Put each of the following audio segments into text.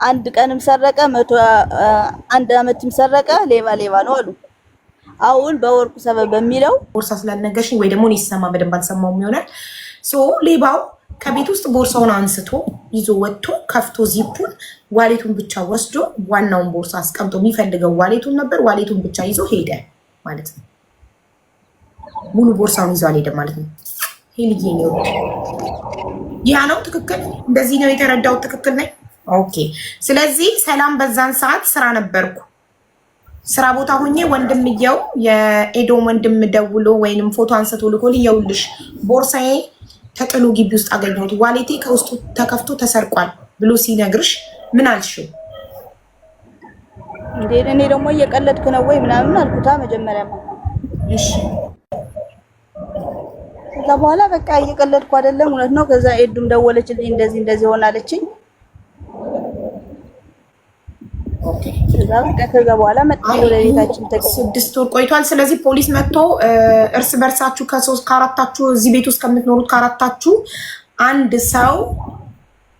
አንድ ቀንም ሰረቀ አንድ አመትም ሰረቀ ሌባ ነው አሉ። አሁን በወርቁ ሰበብ በሚለው ቦርሳ ስላልነገርሽኝ ወይ ደግሞ እኔ ሲሰማ በደንብ አልሰማውም ይሆናል። ሌባው ከቤት ውስጥ ቦርሳውን አንስቶ ይዞ ወጥቶ ከፍቶ ዚፑን ዋሌቱን ብቻ ወስዶ ዋናውን ቦርሳ አስቀምጦ የሚፈልገው ዋሌቱን ነበር። ዋሌቱን ብቻ ይዞ ሄደ ማለት ነው። ሙሉ ቦርሳውን ይዞ አልሄደም ማለት ነው። ሄልዬ ነው ያ ነው ትክክል። እንደዚህ ነው የተረዳው። ትክክል ነኝ። ኦኬ። ስለዚህ ሰላም በዛን ሰዓት ስራ ነበርኩ። ስራ ቦታ ሆኜ ወንድምየው የኤዶም ወንድም ደውሎ ወይንም ፎቶ አንስቶ ልኮልኝ ይኸውልሽ ቦርሳዬ ተጥሎ ግቢ ውስጥ አገኘሁት፣ ዋሌቴ ከውስጡ ተከፍቶ ተሰርቋል ብሎ ሲነግርሽ ምን አልሽው? እንዴ እኔ ደግሞ እየቀለድክ ነው ወይ ምናምን አልኩታ መጀመሪያማ። እሺ ከዛ በኋላ በቃ እየቀለድኩ አይደለም እውነት ነው። ከዛ ኤዱም ደወለችልኝ እንደዚህ ሆናለችኝ። ኦኬ ከዛ በኋላ መጥተው ወደ ቤታችን 6 ወር ቆይቷል። ስለዚህ ፖሊስ መጥቶ እርስ በርሳችሁ ከአራታችሁ እዚህ ቤት ውስጥ ከምትኖሩት ከአራታችሁ አንድ ሰው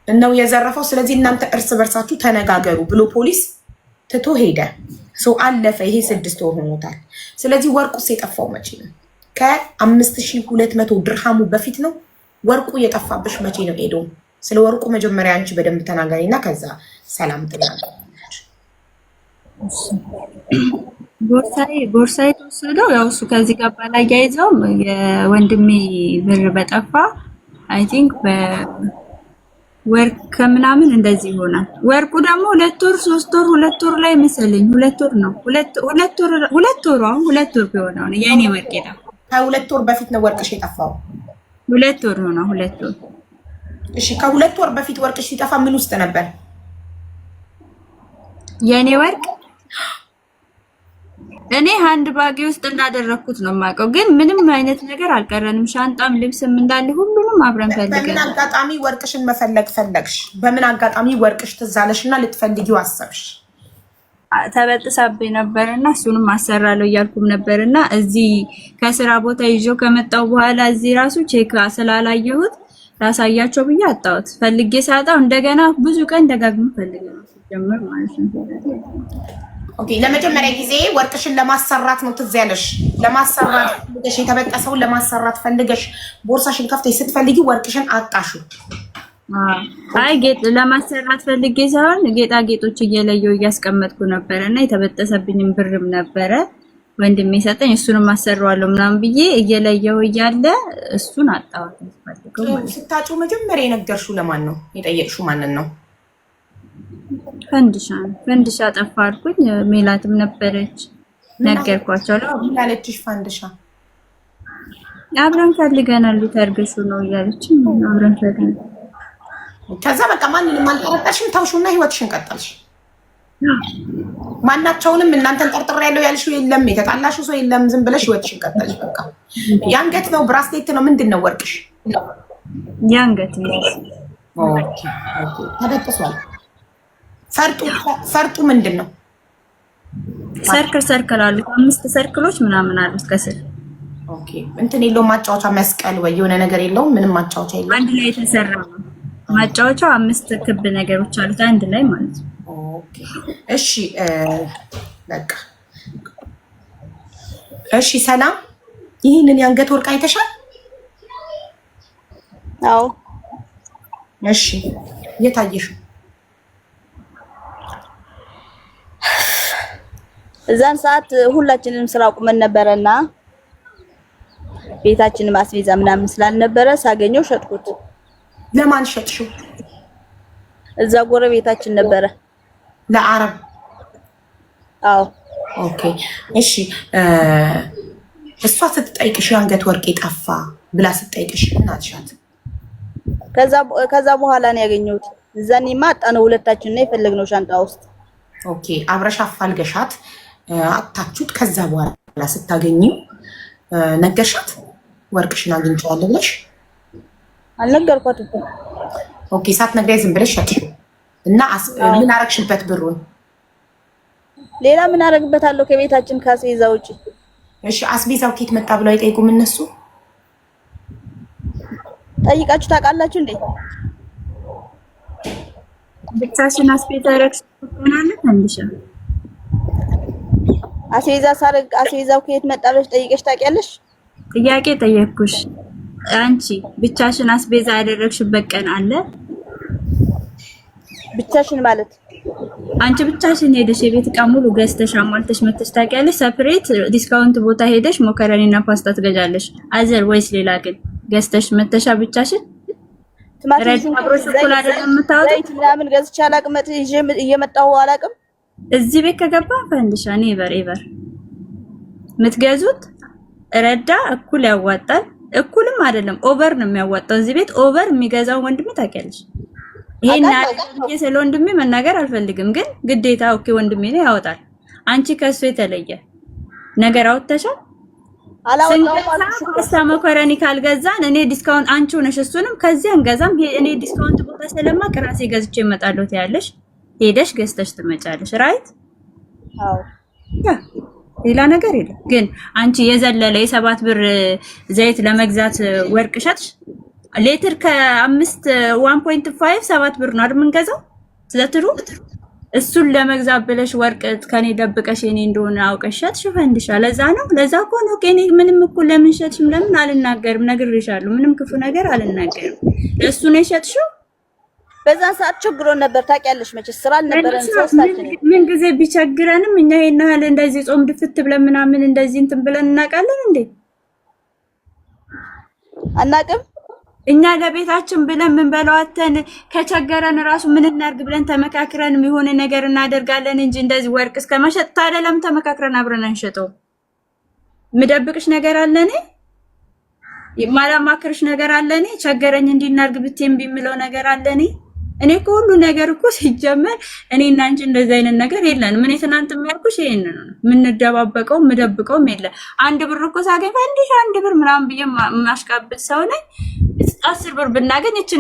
ነው የዘረፈው። ስለዚህ እናንተ እርስ በርሳችሁ ተነጋገሩ ብሎ ፖሊስ ትቶ ሄደ። አለፈ። ይሄ 6 ወር ሆኖታል። ስለዚህ ወርቁስ የጠፋው መቼ ነው? ከ5200 ድርሃሙ በፊት ነው። ወርቁ የጠፋብሽ መቼ ነው? ኤዶም ስለ ወርቁ መጀመሪያ አንቺ በደንብ ተናገሪና ከዛ ሰላም ትላለች። ቦርሳዬ ተወሰደው ያው እሱ ከዚህ ጋር ባላያይዘው የወንድሜ ብር በጠፋ አይ ቲንክ በወር ከምናምን እንደዚህ ይሆናል። ወርቁ ደግሞ 2 ወር 3 ወር 2 ወር ላይ መሰለኝ 2 ወር ነው 2 ወር ቢሆነው ነው የኔ ወርቅ የጠፋው። ከ2 ወር በፊት ነው ወርቅሽ የጠፋው? 2 ወር ነው 2 ወር። እሺ ከ2 ወር በፊት ወርቅሽ ሲጠፋ ምን ውስጥ ነበር የኔ ወርቅ? እኔ ሃንድ ባጌ ውስጥ እንዳደረኩት ነው የማውቀው፣ ግን ምንም አይነት ነገር አልቀረንም። ሻንጣም ልብስም እንዳለ ሁሉንም አብረን ፈልገን። በምን አጋጣሚ ወርቅሽን ፈለግሽ? በምን አጋጣሚ ወርቅሽ ትዝ አለሽና ልትፈልጊው አሰብሽ? ተበጥሳብኝ ነበርና እሱንም አሰራለሁ እያልኩም ነበርና እዚህ ከስራ ቦታ ይዤው ከመጣው በኋላ እዚህ ራሱ ቼክ ስላላየሁት ላሳያቸው ብዬ አጣሁት። ፈልጌ ሳጣው እንደገና ብዙ ቀን ደጋግሞ ፈልገን ጀመር ማለት ነው። ኦኬ ለመጀመሪያ ጊዜ ወርቅሽን ለማሰራት ነው ትዝ ያለሽ? ለማሰራት ፈልገሽ የተበጠሰውን ለማሰራት ፈልገሽ ቦርሳሽን ከፍተሽ ስትፈልጊ ወርቅሽን አጣሹ? አይ ጌጥ ለማሰራት ፈልጌ ሳይሆን ጌጣጌጦች እየለየው እያስቀመጥኩ ነበርና የተበጠሰብኝም ብርም ነበረ ወንድሜ ሰጠኝ። እሱንም አሰራዋለሁ ምናምን ብዬ እየለየው እያለ እሱን አጣሁት። ስታጩ መጀመሪያ የነገርሽው ለማን ነው? የጠየቅሽው ማንን ነው? ፈንድሻ ጠፋ አልኩኝ። ሜላትም ነበረች ነገርኳቸው። ምን አለችሽ? ፈንድሻ አብረን ፈልገናል ልታርገሹ ነው እያለች አብረን ፈልገናል። ከዛ በቃ ማንንም አልጠረጠርሽም፣ ተውሽውና ህይወትሽን ቀጠልሽ። ማናቸውንም እናንተን ጠርጥሬ ያለው ያልሽው የለም፣ የተጣላሽው ሰው የለም፣ ዝም ብለሽ ህይወትሽን ቀጠልሽ። በቃ የአንገት ነው ብራስሌት ነው ምንድን ነው ወርቅሽ? የአንገት ነው። ኦኬ ተበጥሷል። ፈርጡ ምንድን ነው? ሰርክል አሉ፣ 5 ሰርክሎች ምናምን አሉት ከስር። ኦኬ እንትን የለውም ማጫወቻ መስቀል ወይ የሆነ ነገር የለውም? ምንም ማጫወቻ የለውም። አንድ ላይ የተሰራ ነው ማጫወቻው። 5 ክብ ነገሮች አሉት አንድ ላይ ማለት ነው። ኦኬ እሺ በቃ እሺ። ሰላም ይህንን የአንገት ወርቅ አይተሻል? አዎ። እሺ የታየሽው? እዛን ሰዓት ሁላችንም ስራ ቁመን ነበረና ቤታችንን ማስቤዛ ምናምን ስላልነበረ ሳገኘው ሸጥኩት። ለማን ሸጥሽው? እዛ ጎረቤታችን ነበረ። ለአረብ? አዎ። ኦኬ እሺ። እሷ ስትጠይቅሽ የአንገት ወርቅ ጠፋ ብላ ስትጠይቅሽ እናትሻት? ከዛ በኋላ ነው ያገኘሁት። እዛኔማ አጣነው ሁለታችን ነው የፈለግነው ሻንጣ ውስጥ። ኦኬ አብረሽ አፋልገሻት አጣችሁት። ከዛ በኋላ ስታገኚው ነገርሻት? ወርቅሽን አግኝቼዋለሁ ብለሽ? አልነገርኳትም። ኦኬ ሳትነግሪኝ ዝም ብለሽ ሸጥሽው እና ምን አረግሽበት ብሩን? ሌላ ምን አረግበታለሁ ከቤታችን ከአስቤዛ ውጪ። እሺ አስቤዛው ኬት መጣ ብለው አይጠይቁም እነሱ? ጠይቃችሁ ታውቃላችሁ እንዴ? ብቻሽን አስቤዛ ረክሽ ትሆናለህ አንድሻ አስቤዛው ከየት መጣ ብለሽ ጠይቀሽ ታውቂያለሽ? ጥያቄ ጠየቅኩሽ። አንቺ ብቻሽን አስቤዛ ያደረግሽበት ቀን አለ? ብቻሽን ማለት አንቺ ብቻሽን ሄደሽ የቤት ዕቃ ሙሉ ገዝተሽ አሟልተሽ መተሽ ታውቂያለሽ? ሰፕሬት ዲስካውንት ቦታ ሄደሽ ሞከረኒና ፓስታ ትገዣለሽ። አዘር ወይስ ሌላ ግን ገዝተሽ መተሻ ብቻሽን? ትማቲም አብሮሽ እኩል አይደለም የምታወጣው? ምናምን ገዝቼ አላቅም፣ እየመጣሁ አላቅም። እዚህ ቤት ከገባ ፈንድሻ ኔቨር ኤቨር የምትገዙት ረዳ እኩል ያዋጣል። እኩልም አይደለም ኦቨር ነው የሚያዋጣው። እዚህ ቤት ኦቨር የሚገዛው ወንድሜ ታውቂያለሽ። ይሄን አድርጌ ስለ ወንድሜ መናገር አልፈልግም፣ ግን ግዴታ ኦኬ ወንድሜ ነው ያወጣል። አንቺ ከሱ የተለየ ነገር አውጥተሻል። ፓስታ መኮረኒ ካልገዛን እኔ ዲስካውንት አንቺ ሆነሽ እሱንም ከዚህ አንገዛም። እኔ ዲስካውንት ቦታ ስለማቅ ራሴ ገዝቼ እመጣለሁ ትያለሽ። ሄደሽ ገዝተሽ ትመጫለሽ። ራይት? አዎ ሌላ ነገር የለም። ግን አንቺ የዘለለ የ7 ብር ዘይት ለመግዛት ወርቅ ሸጥሽ። ሌትር ከ5 1.5 7 ብር ነው አይደል የምንገዛው ስለትሩ። እሱን ለመግዛት ብለሽ ወርቅ ከኔ ደብቀሽ የኔ እንደሆነ አውቀሽ ሸጥሽ ፈንድሻ። ለዛ ነው ለዛ እኮ ነው ከኔ ምንም እኮ ለምን ሸጥሽም ለምን አልናገርም፣ ነግሬሻለሁ። ምንም ክፉ ነገር አልናገርም። እሱ ነው የሸጥሽው። በዛን ሰዓት ቸግሮን ነበር ታውቂያለሽ። መቼ ስራ አልነበረን ሶስታችን። ምን ጊዜ ቢቸግረንም እኛ ይሄን ያህል እንደዚህ ጾም ድፍት ብለን ምናምን እንደዚህ እንትን ብለን እናውቃለን እንዴ? አናውቅም። እኛ ለቤታችን ብለን ምን በለዋተን ከቸገረን ራሱ ምን እናርግ ብለን ተመካክረን የሆነ ነገር እናደርጋለን እንጂ እንደዚህ ወርቅ እስከመሸጥ ታዲያ ለምን ተመካክረን አብረን አንሸጠው? ምደብቅሽ ነገር አለ እኔ የማላማክርሽ ነገር አለ እኔ ቸገረኝ እንዲናርግ ብትይም ቢምለው ነገር አለ እኔ ሁሉ ነገር እኮ ሲጀመር እኔና አንቺ እንደዚህ አይነት ነገር የለንም። እኔ ትናንት የሚያልኩሽ ይሄን ነው። ምንደባበቀው ምደብቀውም የለ። 1 ብር እኮ ሳገኝ ፈንዲሽ 1 ብር ምናምን ብዬ ማሽቃብጥ ሰው ነኝ። 10 ብር ብናገኝ እቺ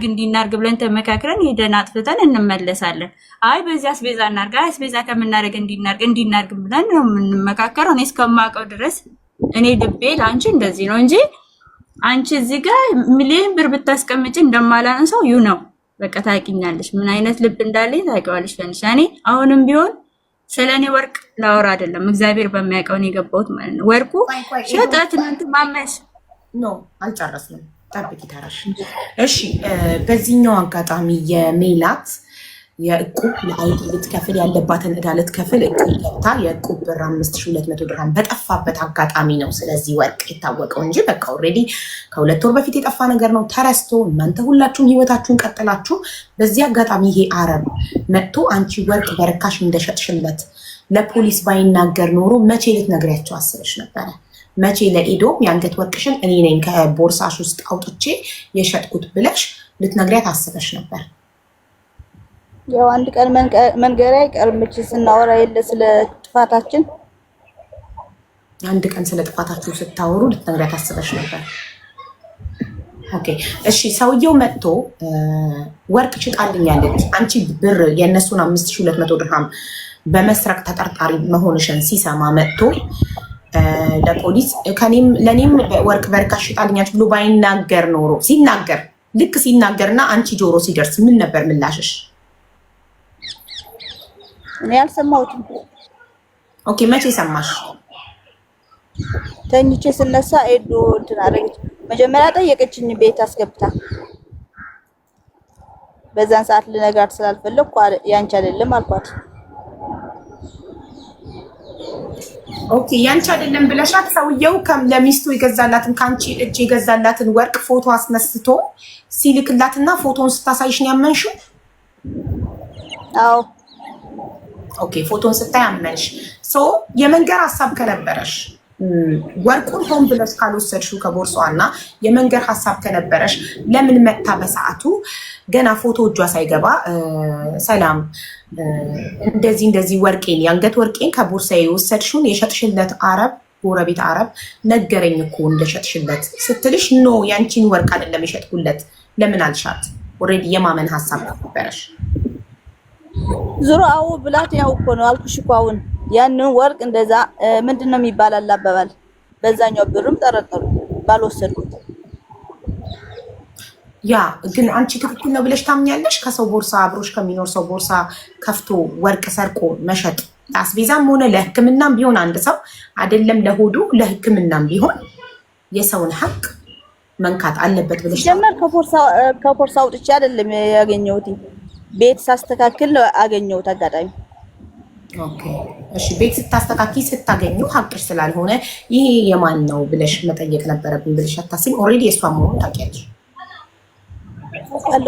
እንዲናርግ ብለን ተመካክረን ሄደን አጥፍተን እንመለሳለን። አይ በዚህ አስቤዛ እናርጋ፣ አስቤዛ ከምናረግ እንዲናርግ ብለን ነው የምንመካከረው። እኔ እስከማውቀው ድረስ እኔ ልቤ ለአንቺ እንደዚህ ነው እንጂ አንቺ እዚህ ጋር ሚሊዮን ብር ብታስቀምጪ እንደማላንሰው ዩ ነው። በቃ ታውቂኛለሽ፣ ምን አይነት ልብ እንዳለኝ ታውቂዋለሽ። ፈንሽ እኔ አሁንም ቢሆን ስለኔ ወርቅ ላወራ አይደለም፣ እግዚአብሔር በሚያውቀው ነው የገባሁት ማለት ነው። ወርቁ ሸጠት እንትን ማመሽ ኖ አልጨረስንም። ጠብቂ ተራሽ። እሺ በዚህኛው አጋጣሚ የሜላት የእቁብ ለአይዲ ልትከፍል ያለባትን ዕዳ ልትከፍል እቁብ ገብታ የእቁብ ብር 5200 ድርሃም በጠፋበት አጋጣሚ ነው ስለዚህ ወርቅ የታወቀው እንጂ በቃ ኦልሬዲ ከ2 ወር በፊት የጠፋ ነገር ነው ተረስቶ እናንተ ሁላችሁም ህይወታችሁን ቀጥላችሁ በዚህ አጋጣሚ ይሄ አረብ መጥቶ አንቺ ወርቅ በርካሽ እንደሸጥሽለት ለፖሊስ ባይናገር ኖሮ መቼ ልትነግሪያቸው አስበሽ ነበረ? መቼ ለኢዶም የአንገት ወርቅሽን እኔ ነኝ ከቦርሳሽ ውስጥ አውጥቼ የሸጥኩት ብለሽ ልትነግሪያት አስበሽ ነበር? ያው አንድ ቀን መንገሪያ አይቀርምች ስናወራ የለ ስለ ጥፋታችን። አንድ ቀን ስለ ጥፋታችሁ ስታወሩ ልትነግሪያት አስበሽ ነበር? ኦኬ እሺ። ሰውየው መጥቶ ወርቅ ሽጣልኛለች አንቺ ብር የእነሱን 5200 ድርሃም በመስረቅ ተጠርጣሪ መሆንሽን ሲሰማ መጥቶ ለፖሊስ ለኔም ወርቅ በርካሽ ሽጣልኛለች ብሎ ባይናገር ኖሮ ልክ ሲናገርና አንቺ ጆሮ ሲደርስ ምን ነበር ምላሽሽ? እኔ አልሰማሁትም። ኦኬ መቼ ሰማሽ? ተኝቼ ስነሳ ኤዶ እንትን አደረገች። መጀመሪያ ጠየቀችኝ ቤት አስገብታ። በዛን ሰዓት ልነግራት ስላልፈለኩ ያንቺ አይደለም አልኳት። ኦኬ ያንቺ አይደለም ብለሻት ሰውየው ለሚስቱ የገዛላትን ካንቺ እጅ የገዛላትን ወርቅ ፎቶ አስነስቶ ሲልክላትና ፎቶን ስታሳይሽ ነው ያመንሽው? አዎ ኦኬ ፎቶን ስታይ አመንሽ። የመንገር ሀሳብ ከነበረሽ ወርቁን ሆን ብለሽ ካልወሰድሽው ከቦርሷና የመንገር ሀሳብ ከነበረሽ ለምን መጣ በሰዓቱ ገና ፎቶ እጇ ሳይገባ ሰላም እንደዚህ ወርቄን የአንገት ወርቄን ከቦርሳዬ የወሰድሽውን የሸጥሽለት አረብ ጎረቤት አረብ ነገረኝ እኮ እንደሸጥሽለት ስትልሽ ኖ ያንቺን ወርቅ አይደለም የሸጥኩለት ለምን አልሻት? ኦልሬዲ የማመን ሀሳብ ነበረሽ። ዙሮ አዎ ብላት ያው እኮ ነው አልኩሽ እኮ አሁን ያንን ወርቅ እንደዛ ምንድነው የሚባል አላበባል በዛኛው ብርም ጠረጠሩ ባልወሰድኩት። ያ ግን አንቺ ትክክል ነው ብለሽ ታምኛለሽ? ከሰው ቦርሳ አብሮሽ ከሚኖር ሰው ቦርሳ ከፍቶ ወርቅ ሰርቆ መሸጥ ለአስቤዛም ሆነ ለሕክምናም ቢሆን አንድ ሰው አይደለም ለሆዱ ለሕክምናም ቢሆን የሰውን ሀቅ መንካት አለበት ብለሽ ጀመር ከቦርሳ አውጥቼ አይደለም ያገኘሁት ቤት ሳስተካክል ነው አገኘሁት አጋጣሚ። ኦኬ እሺ፣ ቤት ስታስተካኪ ስታገኙ ሀቅሽ ስላልሆነ ይሄ የማን ነው ብለሽ መጠየቅ ነበረብኝ ብለሽ አታስቢም? ኦልሬዲ የእሷ መሆኑን ታውቂያለሽ። ሄሎ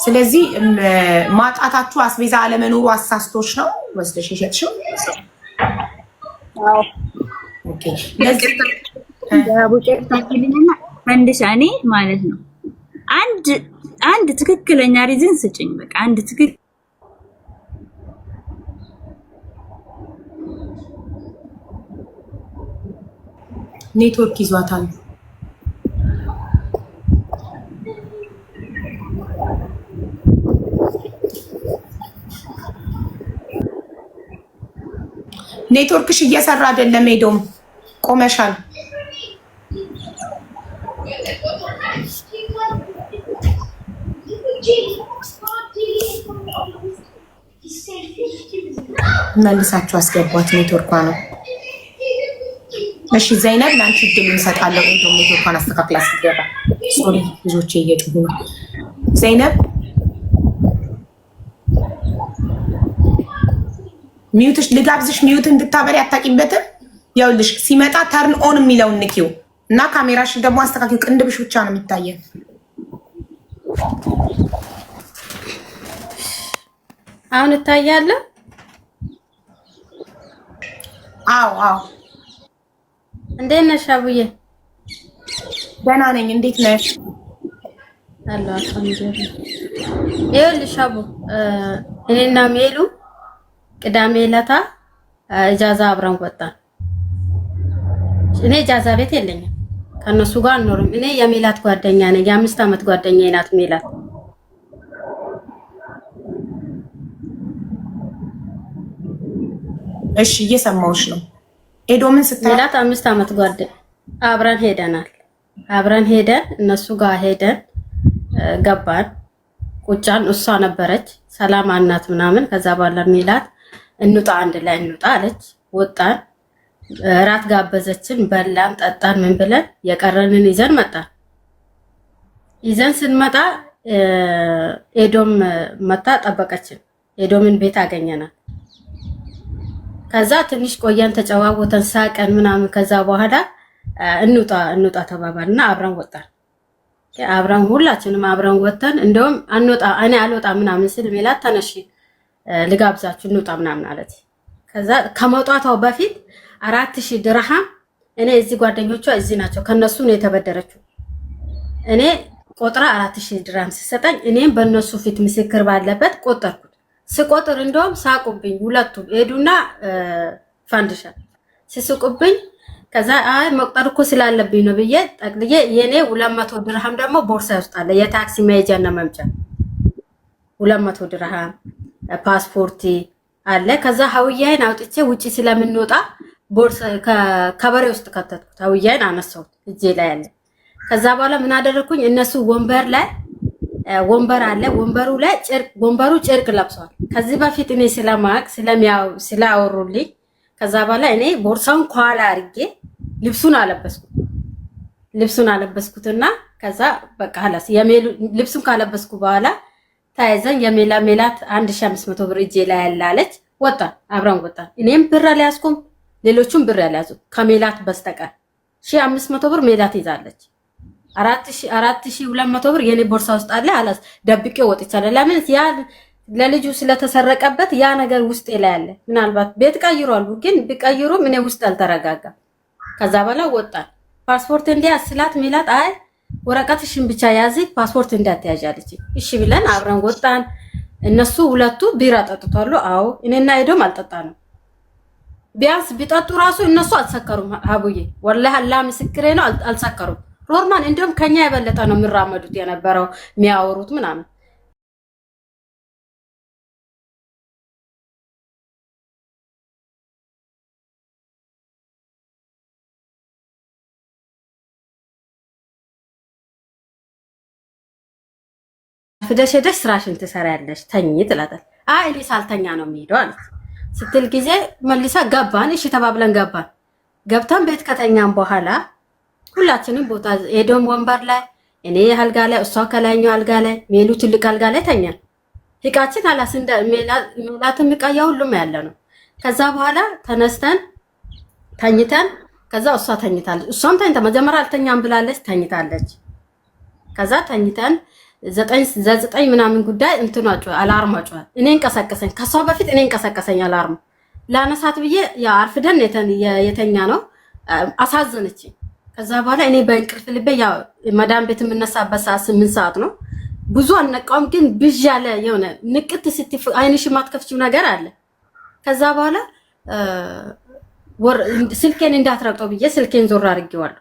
ስለዚህ ማጣታችሁ አስቤዛ አለመኖሩ አሳስቶሽ ነው ወስደሽ የሸጥሽው? አዎ ኦኬ። ለዚህ ፈንድሻ እኔ ማለት ነው አንድ ትክክለኛ ሪዝን ስጭኝ። በቃ አንድ ትክክል ኔትወርክ ይዟታል። ኔትወርክሽ እየሰራ አይደለም። ሄዶም ቆመሻል። መልሳችሁ አስገቧት። ኔትወርኳ ነው። እሺ ዘይነብ ለአንቺ እድል እንሰጣለሁ። ሄዶም ኔትወርኳን አስተካክላ ስትገባ። ሶሪ ልጆቼ እየጮሁ ነው። ዘይነብ ሚዩትሽ ልጋብዝሽ። ሚዩት እንድታበሪ አታቂበትም። ያውልሽ ሲመጣ ተርን ኦን የሚለውን ንኪው እና ካሜራሽን ደግሞ አስተካክዩ። ቅንድብሽ ብቻ ነው የሚታየው። አሁን እታያለሁ። አዎ አዎ። እንዴት ነሽ አቡዬ? ደህና ነኝ። እንዴት ነሽ? አሎ አልሐምዱሊላህ። ይኸውልሽ አቡ እኔና ሜሉ ቅዳሜ ዕለታ እጃዛ አብረን ወጣን። እኔ እጃዛ ቤት የለኝም፣ ከነሱ ጋር አልኖርም። እኔ የሜላት ጓደኛ ነኝ። የ5 ዓመት ጓደኛዬ ናት ሜላት። እሺ እየሰማሁሽ ነው። ኤዶምን ስታይ ሜላት 5 ዓመት ጓደኛ አብረን ሄደናል። አብረን ሄደን እነሱ ጋር ሄደን ገባን። ቁጫን እሷ ነበረች ሰላም አናት ምናምን። ከዛ በኋላ ሜላት እንውጣ አንድ ላይ እንውጣ አለች። ወጣን። እራት ጋበዘችን። በላን ጠጣን። ምን ብለን የቀረንን ይዘን መጣን። ይዘን ስንመጣ ኤዶም መታ ጠበቀችን። ኤዶምን ቤት አገኘናል። ከዛ ትንሽ ቆየን፣ ተጨዋወተን፣ ሳቀን ምናምን። ከዛ በኋላ እንውጣ ተባባልና አብረን ወጣን። አብረን ሁላችንም አብረን ወጥተን እንደውም እኔ አልወጣ ምናምን ስል ሜላት ተነሽ ልጋብዛችሁ እንውጣ ምናምን አለች። ከዛ ከመውጣቷው በፊት 4000 ድርሃም እኔ እዚህ ጓደኞቿ እዚህ ናቸው፣ ከነሱ ነው የተበደረችው። እኔ ቆጥራ 4000 ድርሃም ሲሰጠኝ እኔም በእነሱ ፊት ምስክር ባለበት ቆጠርኩት። ስቆጥር እንደውም ሳቁብኝ ሁለቱም ሄዱና ፋንድሻ ሲስቁብኝ። ከዛ አይ መቁጠር እኮ ስላለብኝ ነው ብዬ ጠቅልዬ የኔ 200 ድርሃም ደግሞ ቦርሳ ውስጥ አለ፣ የታክሲ መሄጃና መምጫ 200 ድርሃም ፓስፖርት አለ። ከዛ ሀውያይን አውጥቼ ውጪ ስለምንወጣ ቦርሳ ከበሬ ውስጥ ከተትኩት። ሀውያይን አነሳሁት እጄ ላይ አለ። ከዛ በኋላ ምን አደረኩኝ? እነሱ ወንበር ላይ ወንበር አለ፣ ወንበሩ ላይ ወንበሩ ጨርቅ ለብሷል። ከዚህ በፊት እኔ ስለማቅ ስላወሩልኝ ከዛ በኋላ እኔ ቦርሳውን ከኋላ አድርጌ ልብሱን አለበስኩትና ከዛ በቃ ሀላስ ልብሱን ካለበስኩ በኋላ ታይዘን ሜላት 1500 ብር እጄ ላይ ያላለች። ወጣን፣ አብረን ወጣን። እኔም ብር አልያዝኩም፣ ሌሎቹም ብር ያልያዙ ከሜላት በስተቀር 1500 ብር ሜላት ይዛለች። 4200 ብር የኔ ቦርሳ ውስጥ አለ። አላስ ደብቄ ወጥቻለሁ። ለምን ያ ለልጁ ስለተሰረቀበት ያ ነገር ውስጥ ላይ አለ። ምናልባት ቤት ቀይሯሉ፣ ግን ቢቀይሩም እኔ ውስጥ አልተረጋጋም። ከዛ በኋላ ወጣን። ፓስፖርት እንዲያስላት ሜላት አይ ወረቀትሽን ብቻ ያዚ ፓስፖርት እንዳትያዣለች። እሺ ብለን አብረን ወጣን። እነሱ ሁለቱ ቢራ ጠጥቷሉ። አዎ እኔና ሄዶም አልጠጣንም። ቢያንስ ቢጠጡ ራሱ እነሱ አልሰከሩም። አቡዬ ወላሂ አላህ ምስክሬ ነው፣ አልሰከሩም። ኖርማል እንደውም ከኛ የበለጠ ነው የሚራመዱት የነበረው የሚያወሩት ምናምን አርፍደሽ ሄደሽ ስራሽን ትሰሪያለሽ ተኝ ትላታል። አይ እኔ ሳልተኛ ነው የሚሄደው አለች ስትል ጊዜ መልሳ ገባን። እሺ ተባብለን ገባን። ገብተን ቤት ከተኛን በኋላ ሁላችንም ቦታ ሄዶም ወንበር ላይ እኔ አልጋ ላይ እሷ ከላይኛው አልጋ ላይ ሜሉ ትልቅ አልጋ ላይ ተኛን። እቃችን አላስንደ ሜላትም እቃያ ሁሉም ያለ ነው። ከዛ በኋላ ተነስተን ተኝተን ከዛ እሷ ተኝታለች። እሷም ተኝታ መጀመሪያ አልተኛም ብላለች ተኝታለች። ከዛ ተኝተን 9 ምናምን ጉዳይ እንትኑ አላርም አጫወ እኔን ቀሰቀሰኝ። ከሷ በፊት እኔን ቀሰቀሰኝ አላርም ላነሳት ብዬ ያ አርፍደን የተኛ ነው አሳዘነች። ከዛ በኋላ እኔ በእንቅልፍ ልቤ ያ መዳም ቤት የምነሳበት ሰዓት 8 ሰዓት ነው። ብዙ አልነቃውም ግን ብዥ ያለ የሆነ ንቅት ስትፍ አይንሽ ማትከፍቺው ነገር አለ። ከዛ በኋላ ስልኬን እንዳትረቀው ብዬ ስልኬን ዞር አድርጌዋለሁ።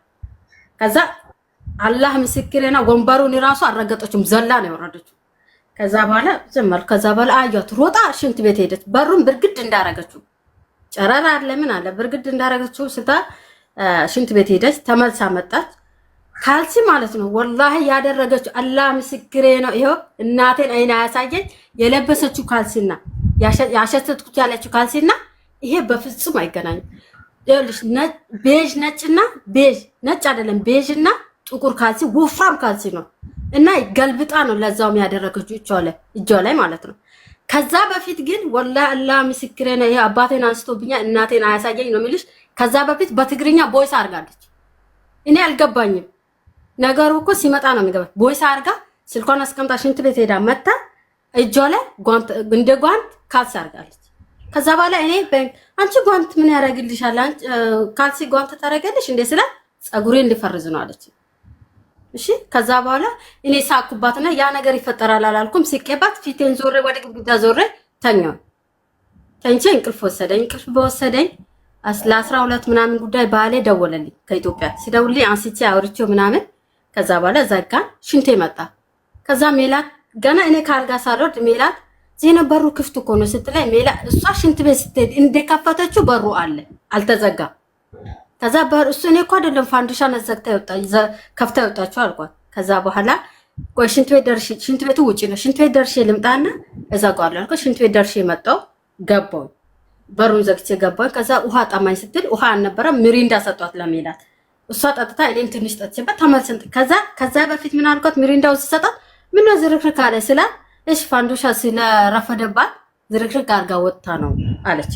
ከዛ አላህ ምስክሬና ወንበሩን ራሱ አረገጠችም ዘላ ነው የወረደችው። ከዛ በኋላ ዘመር ከዛ በኋላ አያት ሮጣ ሽንት ቤት ሄደች። በሩን ብርግድ እንዳረገችው ጨረራ አለ ምን አለ ብርግድ እንዳረገችው ስታ ሽንት ቤት ሄደች። ተመልሳ መጣች። ካልሲ ማለት ነው ወላሂ ያደረገችው አላህ ምስክሬ ነው። ይሄው እናቴን አይና ያሳየኝ የለበሰችው ካልሲና ያሸተትኩት ያለችው ካልሲና ይሄ በፍጹም አይገናኝም። ይኸውልሽ ቤዥ ነጭና ቤዥ ነጭ አይደለም ቤዥና ጥቁር ካልሲ ወፍራም ካልሲ ነው እና ገልብጣ ነው ለዛውም ያደረገችው እጇ ላይ ማለት ነው። ከዛ በፊት ግን ወላሂ አላህ ምስክሬ ነው ይሄ አባቴን አንስቶብኛ እናቴን አያሳየኝ ነው የሚልሽ። ከዛ በፊት በትግርኛ ቦይስ አርጋለች። እኔ አልገባኝም ነገሩ እኮ ሲመጣ ነው የሚገባ። ቦይስ አርጋ ስልኳን አስቀምጣ ሽንት ቤት ሄዳ መጣ እጇ ላይ ጓንት እንደ ጓንት ካልሲ አርጋለች። ከዛ በኋላ እኔ አንቺ ጓንት ምን ያረግልሻል? አንቺ ካልሲ ጓንት ታረጋለሽ እንዴ ስላ ጸጉሬን ሊፈርዝ ነው አለች። እሺ ከዛ በኋላ እኔ ሳኩባትና ያ ነገር ይፈጠራል አላልኩም። ሲቀባት ፊቴን ዞሬ ወደ ግድግዳ ዞሬ ተኛው። ተንቼ እንቅልፍ ወሰደኝ። እንቅልፍ በወሰደኝ 12 ምናምን ጉዳይ ባሌ ደወለልኝ ከኢትዮጵያ። ሲደውልልኝ አንስቼ አውርቼው ምናምን ከዛ በኋላ ዘጋን። ሽንቴ መጣ። ከዛ ሜላት ገና እኔ ካልጋ ሳልወርድ ሜላት ዜና በሩ ክፍት እኮ ነው ስትለኝ ሜላት እሷ ሽንት ቤት ስትሄድ እንደከፈተችው በሩ አለ አልተዘጋም። ከዛ በር እሱ እኔ እኮ አይደለም ፋንዲሻ ነዘግታ ከፍታ ወጣችሁ አልኳት። ከዛ በኋላ ቆይ ሽንት ቤቱ ውጪ ነው ሽንት ቤት ደርሼ ልምጣና እዛጋለሁ አልኳት። ሽንት ቤት ደርሼ መጣሁ ገባሁ። በሩን ዘግቼ ገባሁ። ከዛ ውሃ ጠማኝ ስትል ውሃ አልነበረም ሚሪንዳ ሰጧት ለሜላት። እሷ ጠጥታ እኔም ትንሽ ጠጥቼበት ተመልሰን ከዛ በፊት ምን አልኳት ሚሪንዳው ሲሰጣት ምን ነው ዝርክርክ አለ ስላ እሺ ፋንዲሻ ስለረፈደባት ዝርክርክ አድርጋ ወጥታ ነው አለች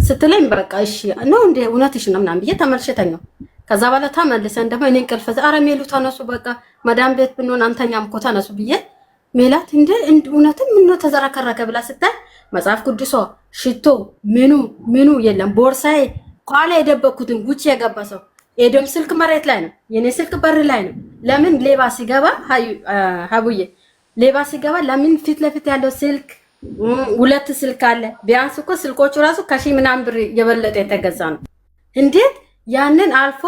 ስትለኝ በቃ እሺ ነው እንዴ እውነትሽ ነው ምናምን ብዬ ተመልሼ ተኛሁ። ከዛ በኋላ ተመልሰን ደግሞ እኔ እንቅልፍ ኧረ ሜሉ ተነሱ በቃ መዳም ቤት ብንሆን አንተኛም እኮ ተነሱ ብዬ ሜላት እንዴ እውነትም ምን ነው ተዘረከረከ ብላ ስታይ መጽሐፍ ቅዱስ ሽቶ ምኑ የለም። ቦርሳዬ ኋላ የደበኩትን ጉቺ የገባ ሰው ኤዶም ስልክ መሬት ላይ ነው። የኔ ስልክ በር ላይ ነው። ለምን ሌባ ሲገባ ሀቡዬ ሌባ ሲገባ ለምን ፊት ለፊት ያለው ስልክ ሁለት ስልክ አለ። ቢያንስ እኮ ስልኮቹ ራሱ ከሺ ምናምን ብር የበለጠ የተገዛ ነው። እንዴት ያንን አልፎ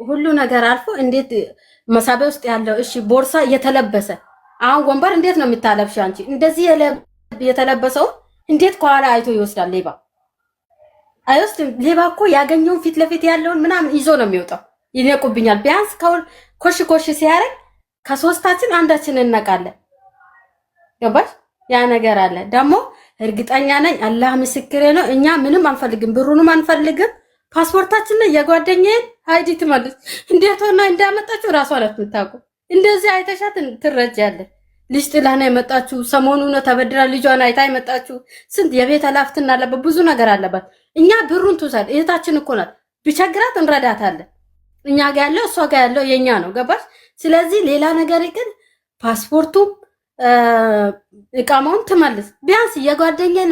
ሁሉ ነገር አልፎ እንዴት መሳቢያ ውስጥ ያለው እሺ ቦርሳ የተለበሰ አሁን ወንበር እንዴት ነው የሚታለብሽ አንቺ? እንደዚህ የተለበሰው እንዴት ከኋላ አይቶ ይወስዳል ሌባ? አይወስድም። ሌባ እኮ ያገኘውን ፊት ለፊት ያለውን ምናምን ይዞ ነው የሚወጣው። ይነቁብኛል። ቢያንስ ኮሽ ሲያረግ ከሶስታችን አንዳችን እንነቃለን። ገባሽ? ያ ነገር አለ ደግሞ እርግጠኛ ነኝ አላህ ምስክሬ ነው። እኛ ምንም አንፈልግም፣ ብሩንም አንፈልግም። ፓስፖርታችን ነው የጓደኛዬን አይዲ ትመልስ እንዴት ሆና እንዳመጣችሁ ራሷ ናት የምታውቀው። እንደዚህ አይተሻት ትረጃለሽ። ልጅ ጥላ ነው የመጣችሁ። ሰሞኑን ነው ተበድራ ልጇን አይታ የመጣችሁ። ስንት የቤት ኃላፊነት አለበት፣ ብዙ ነገር አለባት። እኛ ብሩን ትውሰድ፣ እህታችን እኮ ናት። ቢቸግራት እንረዳታለን። እኛ ጋር ያለው እሷ ጋር ያለው የኛ ነው። ገባሽ? ስለዚህ ሌላ ነገር ግን ፓስፖርቱ እቃማውን ትመልስ። ቢያንስ የጓደኛን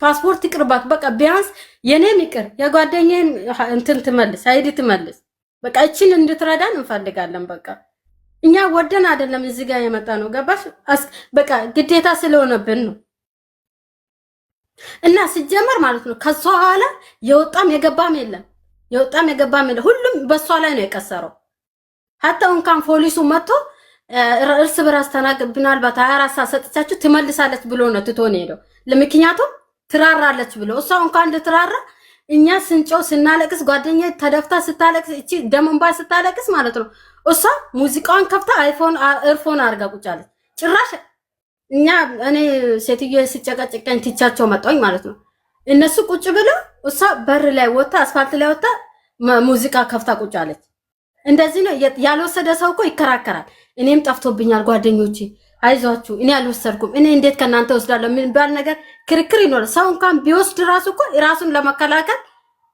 ፓስፖርት ይቅርባት። በቃ ቢያንስ የኔም ይቅር የጓደኛን እንትን ትመልስ፣ አይዲ ትመልስ። በቃ እቺን እንድትረዳን እንፈልጋለን። በቃ እኛ ወደን አይደለም እዚህ ጋር የመጣ ነው። ገባሽ? በቃ ግዴታ ስለሆነብን ነው። እና ሲጀመር ማለት ነው ከሷ ኋላ የወጣም የገባም የለም፣ ሁሉም በሷ ላይ ነው የቀሰረው። ሀታ እንኳን ፖሊሱ መጥቶ እርስ በራስ ተናገር ምናልባት 24 ሰዓት ሰጥቻችሁ ትመልሳለች ብሎ ነው ትቶን ሄደው። ለምክንያቱም ትራራለች ብሎ እሷ እንኳን እንደትራራ እኛ ስንጮው ስናለቅስ ጓደኛዬ ተደፍታ ስታለቅስ እቺ ደምንባ ስታለቅስ ማለት ነው እሷ ሙዚቃውን ከፍታ ኤርፎን አርጋ ቁጫለች። ጭራሽ እኔ ሴትዮ ሲጨቀጭቀኝ ትቻቸው መጣኝ ማለት ነው። እነሱ ቁጭ ብለው እሷ በር ላይ ወጣ አስፋልት ላይ ወጣ ሙዚቃ ከፍታ ቁጭ አለች። እንደዚህ ነው ያልወሰደ ሰው እኮ ይከራከራል። እኔም ጠፍቶብኛል ጓደኞቼ አይዟችሁ እኔ አልወሰድኩም እኔ እንዴት ከናንተ ወስዳለሁ ምን ባል ነገር ክርክር ይኖራል። ሰው እንኳን ቢወስድ ራሱ እኮ ራሱን ለመከላከል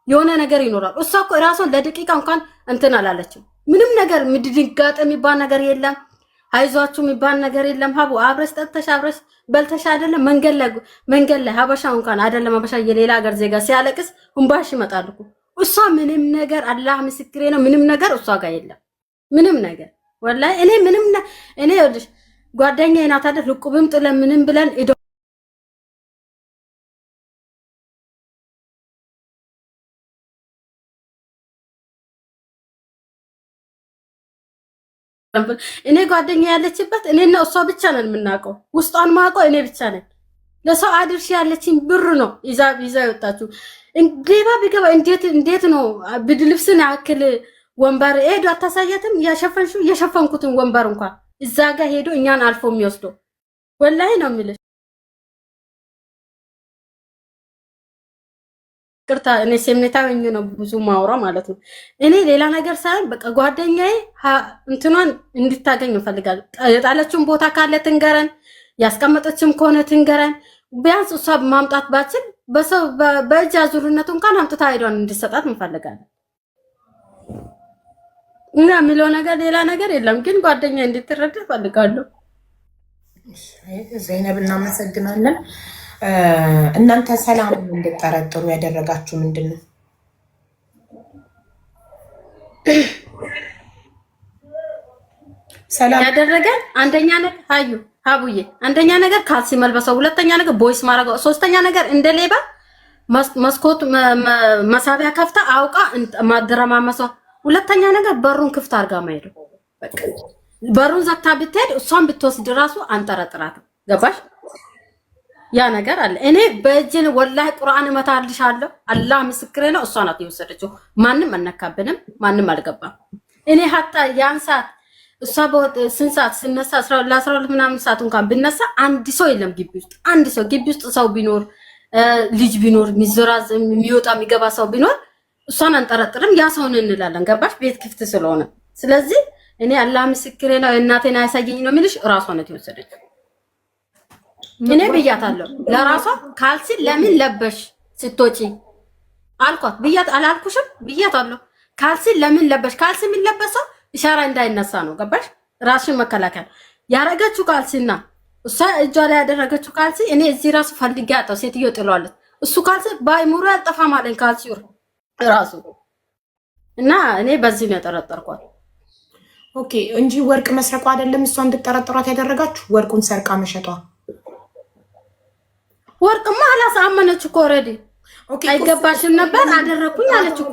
የሆነ ነገር ይኖራል። እሷ እኮ ራሱን ለደቂቃ እንኳን እንትን አላለችም። ምንም ነገር ምድድጋጥ የሚባል ነገር የለም። አይዟችሁ የሚባል ነገር የለም። ሀቡ አብረሽ ጠጥተሽ አብረሽ በልተሽ አይደለም መንገድ ላይ ሀበሻ እንኳን አይደለም ሀበሻ የሌላ ሀገር ዜጋ ሲያለቅስ እንባሽ ይመጣል እኮ። እሷ ምንም ነገር አላህ ምስክሬ ነው ምንም ነገር እሷ ጋር የለም ምንም ነገር ወላሂ። እኔ ይኸውልሽ ጓደኛዬ ናት አይደል ልቁብም ጥለን ምንም ብለን እኔ ጓደኛ ያለችበት እኔና እሷ ብቻ ነን የምናውቀው። ውስጧን ማውቀው እኔ ብቻ ነኝ። ለሰው አድርሽ ያለችኝ ብር ነው ይዛ ይወጣችሁ። ሌባ ቢገባ እንዴት ነው ብድ ልብስን ያክል ወንበር ሄዶ አታሳያትም? የሸፈንኩትን ወንበር እንኳን እዛ ጋር ሄዶ እኛን አልፎ የሚወስደው ወላሂ ነው የሚልሽ። ቅርታ እኔ ስሜታዊ ነው ብዙ ማውራ ማለት ነው። እኔ ሌላ ነገር ሳይሆን በቃ ጓደኛዬ እንትኗን እንድታገኝ እንፈልጋለን። የጣለችውን ቦታ ካለ ትንገረን፣ ያስቀመጠችም ከሆነ ትንገረን። ቢያንስ እሷ ማምጣት ባችል በሰው በእጅ አዙርነቱ እንኳን አምጥታ ሄዷን እንድሰጣት እንፈልጋለን። እና የሚለው ነገር ሌላ ነገር የለም፣ ግን ጓደኛዬ እንድትረዳ እፈልጋለሁ። ዘይነብ እናመሰግናለን። እናንተ ሰላም እንድትጠረጥሩ ያደረጋችሁ ምንድነው? ሰላም ያደረገን አንደኛ ነገር ሀቡዬ አንደኛ ነገር ካልሲ መልበሰው፣ ሁለተኛ ነገር ቦይስ ማረጋው፣ ሶስተኛ ነገር እንደሌባ መስኮት መሳቢያ ከፍታ አውቃ ማደረማመሰው፣ ሁለተኛ ነገር በሩን ክፍት አድርጋ ማይዱ በቃ በሩን ዘግታ ብትሄድ እሷን ብትወስድ ራሱ አንጠረጥራትም። ገባሽ? ያ ነገር አለ። እኔ በእጅን ወላሂ ቁርአን እመታልሻለሁ አላህ ምስክሬ ነው። እሷ ናት የወሰደችው። ማንም አነካብንም፣ ማንም አልገባም። እኔ ሀታ ያን ሰዓት እሷ ስንት ሰዓት ስነሳ 12 ምናምን ሰዓት እንኳን ብነሳ አንድ ሰው የለም ግቢ ውስጥ። አንድ ሰው ግቢ ውስጥ ሰው ቢኖር ልጅ ቢኖር ሚዘራዝ የሚወጣ የሚገባ ሰው ቢኖር እሷን አንጠረጥርም። ያ ሰውን እንላለን። ገባሽ? ቤት ክፍት ስለሆነ። ስለዚህ እኔ አላህ ምስክሬ ነው እናቴን አያሳየኝ ነው የሚልሽ። እራሷ ናት የወሰደችው። እኔ ብያታለሁ ለራሷ ካልሲ ለምን ለበሽ ስትወጪ አልኳት። ብያት አላልኩሽም? ብያታለሁ ካልሲ ለምን ለበሽ። ካልሲ የሚለበሰው ኢሻራ እንዳይነሳ ነው። ገባሽ? ራስሽን መከላከል ያረገችው ካልሲና እሷ እጇ ላይ ያደረገችው ካልሲ እኔ እዚህ ራሱ ፈልጌ አጣው። ሴትዮ ጥሏለች። እሱ ካልሲ ባይሙሩ ያጠፋ ማለት ካልሲው ራሱ እና እኔ በዚህ ነው የጠረጠርኳት። ኦኬ እንጂ ወርቅ መስረቋ አይደለም እሷ እንድትጠረጥሯት ያደረጋችሁ፣ ወርቁን ሰርቃ መሸጧ። ወርቅማ አላሳመነች እኮ ኦሬዲ። ኦኬ አይገባሽም ነበር አደረኩኝ አለች እኮ።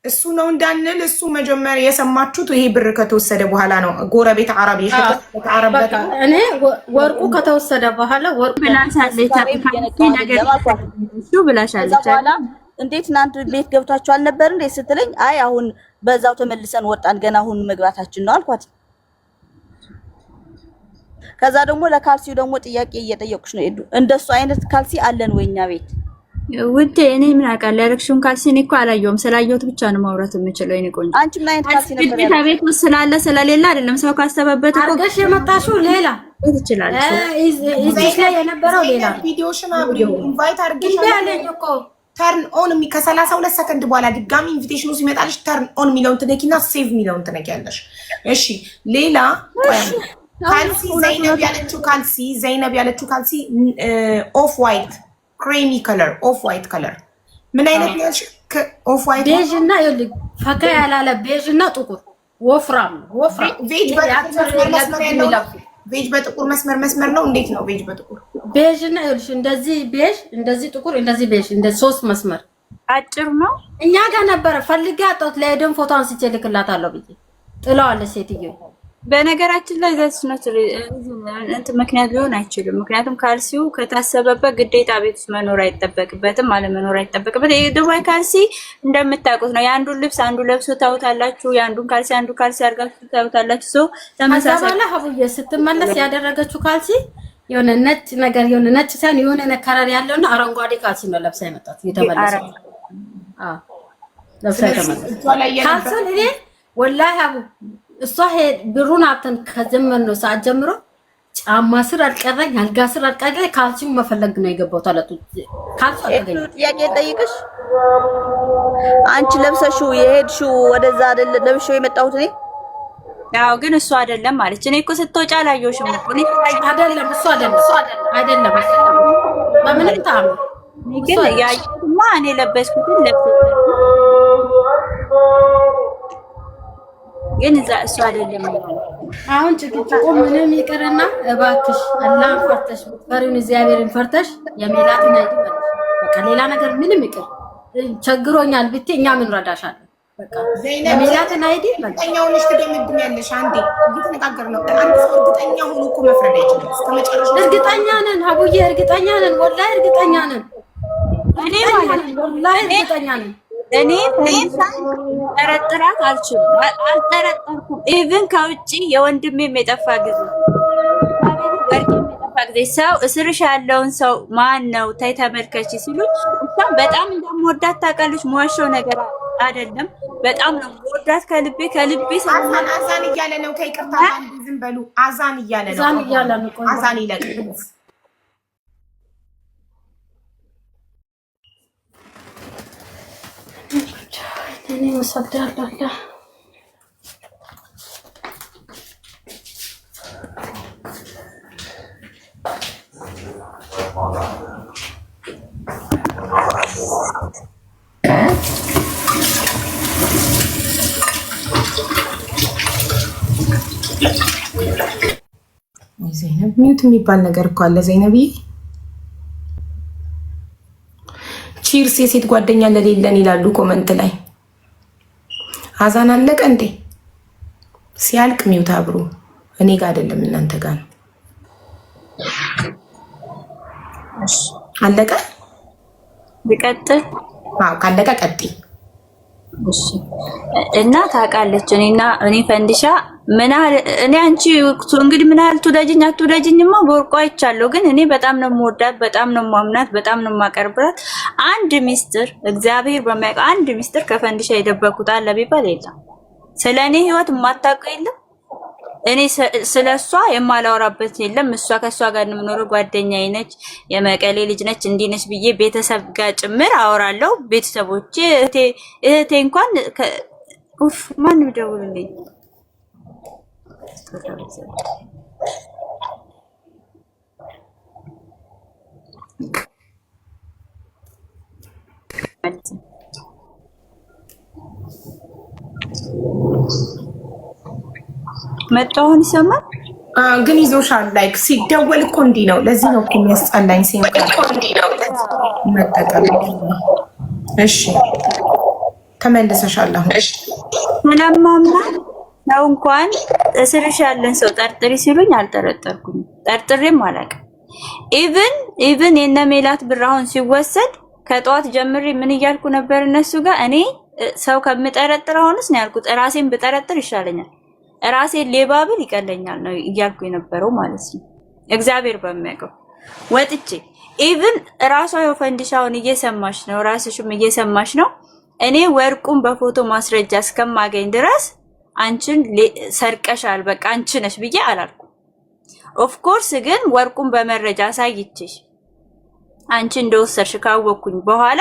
እሱ ነው እንዳንል እሱ መጀመሪያ የሰማችሁት ይሄ ብር ከተወሰደ በኋላ ነው። ጎረቤት አረብ የሸጠ አረብ እኔ ወርቁ ከተወሰደ በኋላ ወርቁ ብላሻለች ብላሻለች። እንዴት እናንተ ቤት ገብታችሁ አልነበር እንዴ ስትለኝ፣ አይ አሁን በዛው ተመልሰን ወጣን ገና አሁን መግባታችን ነው አልኳት። ከዛ ደግሞ ለካልሲው ደግሞ ጥያቄ እየጠየቁሽ ነው ሄዱ። እንደሱ አይነት ካልሲ አለን ወይኛ ቤት ውዴ? እኔ ምን አውቃለሁ ያረክሽውን ካልሲ እኔ እኮ አላየሁም። ስላየሁት ብቻ ነው ማውራት የምችለው። እኔ ቆንጆ አንቺ ምን አይነት ካልሲ ነበር ያለው? ቤት ውስጥ ስላለ ስለሌለ አይደለም። ሰው ካሰበበት እኮ አርገሽ የመጣሽው ሌላ ይችላል። እዚህ ላይ የነበረው ሌላ ቪዲዮሽን አብሪው ኢንቫይት አርገሽ ያለኝ እኮ ተርን ኦን ከ32 ሰከንድ በኋላ ድጋሚ ኢንቪቴሽኑ ሲመጣልሽ ተርን ኦን የሚለውን ትነኪና ሴቭ የሚለውን ትነኪያለሽ። እሺ ሌላ ካልሲ ዘይነብ ያለችው ካልሲ ኦፍ ዋይት ክሬሚ ከለር ኦፍ ዋይት ከለር ምን አይነት ነው? ኦፍ ዋይት ቤዥ እና ይልቅ ፈካ ያላለ ቤዥ እና ጥቁር ወፍራም ቬጅ በጥቁር መስመር ነው። እንዴት ነው ቬጅ በጥቁር? ቤዥ እና ይልሽ እንደዚህ ቤዥ እንደዚህ ጥቁር እንደዚህ ቤዥ እንደዚህ 3 መስመር አጭር ነው። እኛ ጋር ነበረ ፈልጌ አጣሁት። ለደም ፎቶ አንስቼ ልክላታለሁ ብዬ ጥለዋለች ሴትዮ። በነገራችን ላይ እንትን ምክንያት ሊሆን አይችልም። ምክንያቱም ካልሲው ከታሰበበት ግዴታ ቤት ውስጥ መኖር አይጠበቅበትም፣ አለመኖር አይጠበቅበት። የዱባይ ካልሲ እንደምታውቁት ነው። የአንዱን ልብስ አንዱ ለብሶ ታውታላችሁ፣ የአንዱን ካልሲ አንዱ ካልሲ አድርጋችሁ ታውታላችሁ። ሰው ተመሳሳይ አዛባላ ሀቡዬ ስትመለስ ያደረገችው ካልሲ የሆነ ነጭ ነገር የሆነ ነጭ ሳይሆን የሆነ ነከረር ያለውና አረንጓዴ ካልሲ ነው ለብሳ የመጣት የተመለሰው። ለብሳ የተመለሰው ካልሲን እኔ ወላሂ ሀቡ እሷ ብሩን አተን ከጀመርነው ሰዓት ጀምሮ ጫማ ስር አልቀረኝ፣ አልጋ ስር አልቀረኝ፣ ካልሲውን መፈለግ ነው የገባው። ታለቱ ካልሲ አገኘ ጥያቄ ጠይቅሽ አንቺ ለብሰሽው የሄድሽው ወደዛ አይደል ለብሽው የመጣሁት እኔ ያው ግን እሱ አይደለም ማለች። እኔ እኮ ስትወጪ አላየሁሽም እኮ እኔ አይደለም እሱ አይደለም በምንም ታም ግን ያየሁትማ እኔ ለበስኩትን ለብሰ ግን እሱ አይደለም። አሁን ጭቅጭቁ ምንም ይቅርና እባክሽ አላህን ፈርተሽ ፈሪውን እግዚአብሔርን ፈርተሽ የሜላትን አይደለም በቃ ሌላ ነገር ምንም ይቅር ቸግሮኛል ብትይ እኛ ምን ረዳሻለን። በቃ የሜላትን አይደለም እርግጠኛው ነሽ ትደምድሚያለሽ። አንዴ እየተነጋገርን ነው። አንድ ሰው እርግጠኛ ሆኖ እኮ መፍረድ አይችልም። እስከመጨረሻው እርግጠኛ ነን ሀቡዬ፣ እርግጠኛ ነን፣ ወላሂ እርግጠኛ ነን። እኔ ማለት ወላሂ እርግጠኛ ነን። እኔ ጠረጥራት አልጠረጠርኩም። ኢቭን ከውጪ የወንድሜም የጠፋ ጊዜ ሰው እስርሽ ያለውን ሰው ማን ነው ታይ ተመልከች ሲሉኝ እሷም በጣም እንደምወዳት ታውቃለች። መዋሸው ነገር አይደለም። በጣም ነው የምወዳት ከልቤ አዛን እያለ ነው። ከይቅርታ ጋር ዝም በሉ። አዛን እያለ ነው። አዛን ይለቅ እኔ ወሰዳለሁ። ዘይነብ ሚውት የሚባል ነገር እኮ አለ። ዘይነብዬ ቺርስ የሴት ጓደኛ ለሌለን ይላሉ ኮመንት ላይ። አዛን አለቀ እንዴ? ሲያልቅ ሚውት አብሮ እኔ ጋር አይደለም እናንተ ጋር ነው። አለቀ ቢቀጥል ካለቀ ቀጥይ። እሺ እና ታውቃለች እኔ ፈንዲሻ እኔ አንቺ እንግዲህ ምን ያህል ትወዳጅኝ አትወዳጅኝማ በወርቋ አይቻለሁ። ግን እኔ በጣም ነው የምወዳት፣ በጣም ነው የማምናት፣ በጣም ነው የማቀርባት። አንድ ሚስጥር እግዚአብሔር በሚያውቀው አንድ ሚስጥር ከፈንዲሻ የደበኩት አለ ቢባል የለም። ስለኔ ህይወት የማታውቀው የለም። እኔ ስለሷ የማላወራበት የለም። እሷ ከሷ ጋር የምኖረው ጓደኛዬ ነች፣ የመቀሌ ልጅ ነች፣ እንዲህ ነች ብዬ ቤተሰብ ጋር ጭምር አወራለሁ። ቤተሰቦቼ እህቴ እንኳን ማን ይደውልልኝ መጣሁን ይሰማል ግን ይዞሻል። ላይክ ሲደወል እኮ እንዲህ ነው። ለዚህ ነው እኮ የሚያስጠላኝ መጠቀም። እሺ ተመልሰሻል። አሁን ስለማምና ነው እንኳን እስርሽ ያለን ሰው ጠርጥሪ ሲሉኝ አልጠረጠርኩም፣ ጠርጥሬም አላውቅም። ኢቭን የነ ሜላት ብር አሁን ሲወሰድ ከጠዋት ጀምሬ ምን እያልኩ ነበር እነሱ ጋር እኔ ሰው ከምጠረጥር አሁንስ ነው ያልኩት ራሴን ብጠረጥር ይሻለኛል፣ ራሴን ሌባ ብል ይቀለኛል ነው እያልኩ የነበረው ማለት ነው። እግዚአብሔር በሚያውቀው ወጥቼ ኢቭን ራሷ የፈንዲሻውን እየሰማሽ ነው፣ ራስሽም እየሰማሽ ነው። እኔ ወርቁን በፎቶ ማስረጃ እስከማገኝ ድረስ አንቺን ሰርቀሻል በቃ አንቺ ነሽ ብዬ አላልኩም። ኦፍ ኮርስ ግን ወርቁን በመረጃ አሳይቼሽ አንቺ እንደወሰድሽ ካወቅኩኝ በኋላ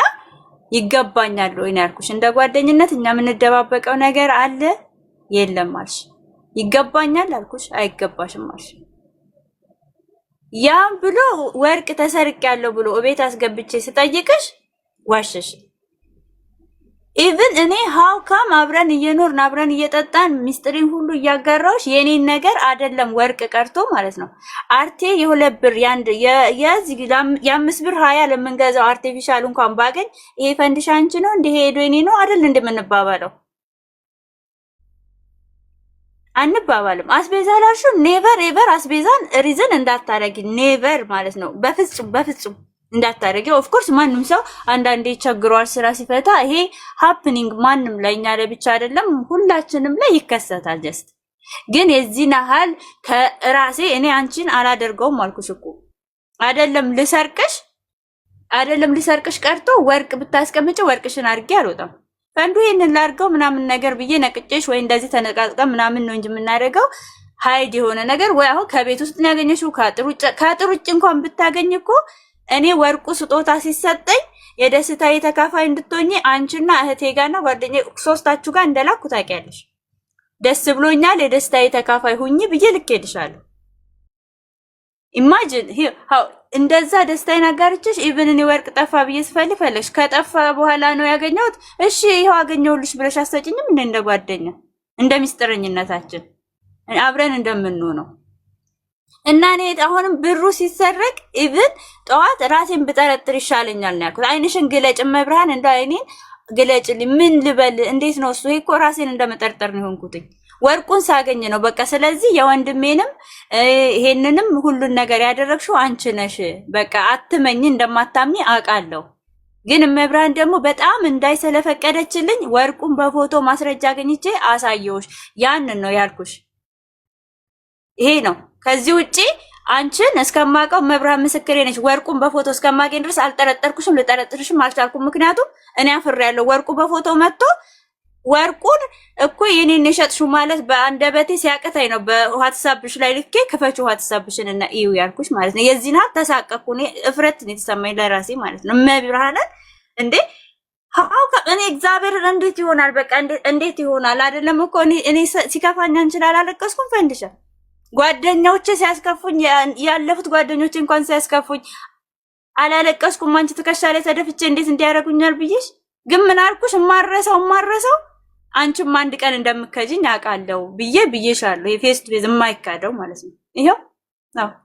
ይገባኛል ወይ ነው ያልኩሽ። እንደ ጓደኝነት እኛ የምንደባበቀው ነገር አለ የለም አልሽ። ይገባኛል አልኩሽ፣ አይገባሽም አልሽ። ያም ብሎ ወርቅ ተሰርቄያለሁ ብሎ እቤት አስገብቼ ስጠይቅሽ ዋሸሽ። ኢቭን እኔ ሃው ካም አብረን እየኖርን አብረን እየጠጣን ሚስጥሪን ሁሉ እያጋራሁሽ የኔን ነገር አይደለም ወርቅ ቀርቶ ማለት ነው አርቴ የሁለት ብር የዚህ የአምስት ብር 20 ለምንገዛው አርቲፊሻል እንኳን ባገኝ ይሄ ፈንዲሻ አንቺ ነው እንደ ሄዶ የኔ ነው አይደል እንደምንባባለው። አንባባልም። አስቤዛ ላልሹ ኔቨር ኤቨር አስቤዛን ሪዝን እንዳታረጊ ኔቨር ማለት ነው። በፍጹም እንዳታረጊ። ኦፍ ኮርስ ማንም ሰው አንዳንዴ ቸግሯል ስራ ሲፈታ፣ ይሄ ሃፕኒንግ ማንም ላይ እኛ ላይ ብቻ አይደለም ሁላችንም ላይ ይከሰታል። ጀስት ግን የዚህን ያህል ከራሴ እኔ አንቺን አላደርገውም አልኩሽ እኮ አይደለም ልሰርቅሽ ቀርቶ ወርቅ ብታስቀምጪ ወርቅሽን አድርጌ አልወጣም። ፈንዱ ይሄንን ላድርገው ምናምን ነገር ብዬ ነቅጬሽ ወይ እንደዚህ ተነቃቅቀ ምናምን ነው እንጂ የምናደርገው ሃይድ የሆነ ነገር ወይ አሁን ከቤት ውስጥ ነው ያገኘሽው። ከአጥር ውጭ እንኳን ብታገኝ እኮ እኔ ወርቁ ስጦታ ሲሰጠኝ የደስታዬ ተካፋይ እንድትሆኚ አንቺና እህቴ ጋርና ጓደኛዬ ሶስታችሁ ጋር እንደላኩ ታውቂያለሽ። ደስ ብሎኛል የደስታዬ ተካፋይ ሁኚ ብዬ ልኬልሻለሁ። ኢማጂን እንደዛ ደስታዬን አጋርችሽ። ኢቭን እኔ ወርቅ ጠፋ ብዬ ስፈልግሽ ከጠፋ በኋላ ነው ያገኘሁት። እሺ ይሄው አገኘሁልሽ ብለሽ አሰጭኝም እንደ ጓደኛ እንደ ሚስጥረኝነታችን አብረን እንደምንሆነው እና እኔ አሁንም ብሩ ሲሰረቅ ኢቭን ጠዋት ራሴን ብጠረጥር ይሻለኛል ነው ያልኩት። አይንሽን ግለጭ መብርሃን እንደ አይኔን ግለጭልኝ ምን ልበል እንዴት ነው እሱ እኮ ራሴን እንደመጠርጠር ነው የሆንኩትኝ ወርቁን ሳገኝ ነው በቃ። ስለዚህ የወንድሜንም ይሄንንም ሁሉን ነገር ያደረግሽው አንቺ ነሽ። በቃ አትመኝ እንደማታምኒ አውቃለሁ። ግን መብራን ደግሞ በጣም እንዳይሰለፈቀደችልኝ ወርቁን በፎቶ ማስረጃ አገኝቼ አሳየውሽ። ያንን ነው ያልኩሽ። ይሄ ነው። ከዚህ ውጪ አንቺን እስከማውቀው መብራን ምስክሬ ነሽ። ወርቁን በፎቶ እስከማገኝ ድረስ አልጠረጠርኩሽም፣ ልጠረጥርሽም አልቻልኩም። ምክንያቱም እኔ አፍሬያለሁ። ወርቁ በፎቶ መጥቶ ወርቁን እኮ የኔን የሸጥሽው ማለት በአንደበቴ ሲያቀታኝ ነው። በዋትስአፕሽ ላይ ልኬ ክፈችው ዋትስአፕሽን እና እዩ ያልኩሽ ማለት ነው። የዚህና ተሳቀኩ። እኔ እፍረት ነው የተሰማኝ ለራሴ ማለት ነው። መብራን እንዴ እኔ እግዚአብሔር እንዴት ይሆናል? በቃ እንዴት ይሆናል? አይደለም እኮ እኔ ሲከፋኝ አንቺን አላለቀስኩም። ፈንድሻ ጓደኞቼ ሲያስከፉኝ ያለፉት ጓደኞቼ እንኳን ሲያስከፉኝ አላለቀስኩም። አንቺ ትከሻ ላይ ተደፍቼ እንዴት እንዲያደርጉኛል ብዬሽ ግን ምን አልኩሽ? ማረሰው አንቺም አንድ ቀን እንደምከጂኝ አውቃለሁ ብዬሻለሁ። የፌስ ቱ ፌስ የማይካደው ማለት ነው። ይሄው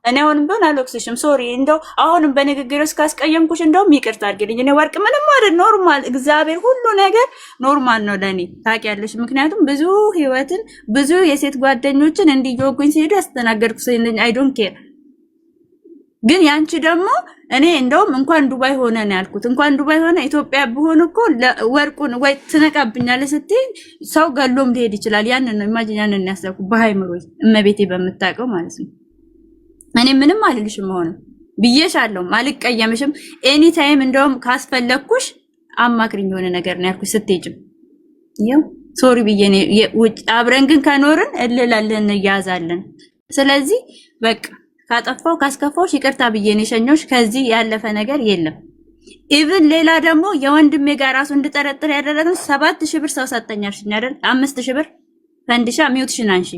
እኔ አሁንም ቢሆን አልወቅስሽም። ሶሪ እንደው አሁንም በንግግር እስካስቀየምኩሽ እንደውም ይቅርታ አድርጊልኝ። እኔ ወርቅ ምንም አይደል፣ ኖርማል እግዚአብሔር ሁሉ ነገር ኖርማል ነው ለኔ ታውቂያለሽ። ምክንያቱም ብዙ ህይወትን ብዙ የሴት ጓደኞችን እንዲወጉኝ ሲሄዱ ያስተናገድኩ ሰው ነኝ። አይ ዶንት ኬር። ግን ያንቺ ደግሞ እኔ እንደውም እንኳን ዱባይ ሆነ ነው ያልኩት። እንኳን ዱባይ ሆነ ኢትዮጵያ ቢሆን እኮ ወርቁን ወይ ትነቃብኛለህ ስትይ ሰው ገሎም ሊሄድ ይችላል። ያንን ነው ኢማጂን፣ ያንን ያሰብኩ በሃይምሮይ እመቤቴ በምታውቀው ማለት ነው። እኔ ምንም አልልሽም ሆነ ብዬሻለሁ፣ አልቀየምሽም። ኤኒ ታይም እንደውም ካስፈለኩሽ አማክሪኝ የሆነ ነገር ነው ያልኩሽ። ስትሄጂም ይኸው ሶሪ ብዬ ነው ውጭ አብረን ግን ከኖርን እልላለን እንያዛለን። ስለዚህ በቃ ካጠፋው ካስከፋውሽ ይቅርታ ብዬ ነው የሸኘሁሽ። ከዚህ ያለፈ ነገር የለም። ኢቭን ሌላ ደግሞ የወንድሜ ጋር ራሱ እንድጠረጥር ያደረገው 7000 ብር ሰው ሰጠኛልሽ አይደል? 5000 ብር ፈንድሻ ሚውትሽን አንሺ፣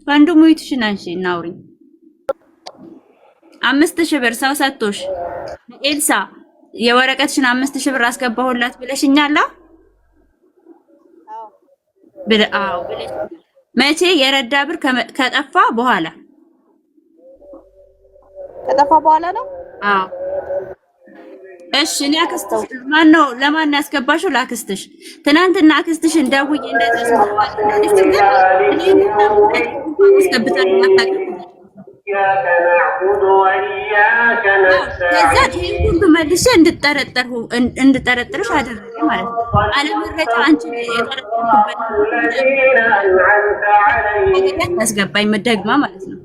ፈንዱ ሚውትሽን አንሺ እናውሪ። 5000 ብር ሰው ሰጥቶሽ ኤልሳ የወረቀትሽን 5000 ብር አስገባሁላት ብለሽኛላ? አዎ ብለሽ መቼ? የረዳ ብር ከጠፋ በኋላ ነው። አዎ እሺ። እኔ አክስትሽ ማነው ለማን ያስገባሽው? ላክስትሽ። ትናንትና አክስትሽን ደውዬ እንደዚህ ከዛ ይሄን ሁሉ መልሼ እንድጠረጥርሽ አደረገ ማለት ነው። አለመረጃ አንቺ የጠረጠርኩበት ያስገባኝ ደግማ ማለት ነው።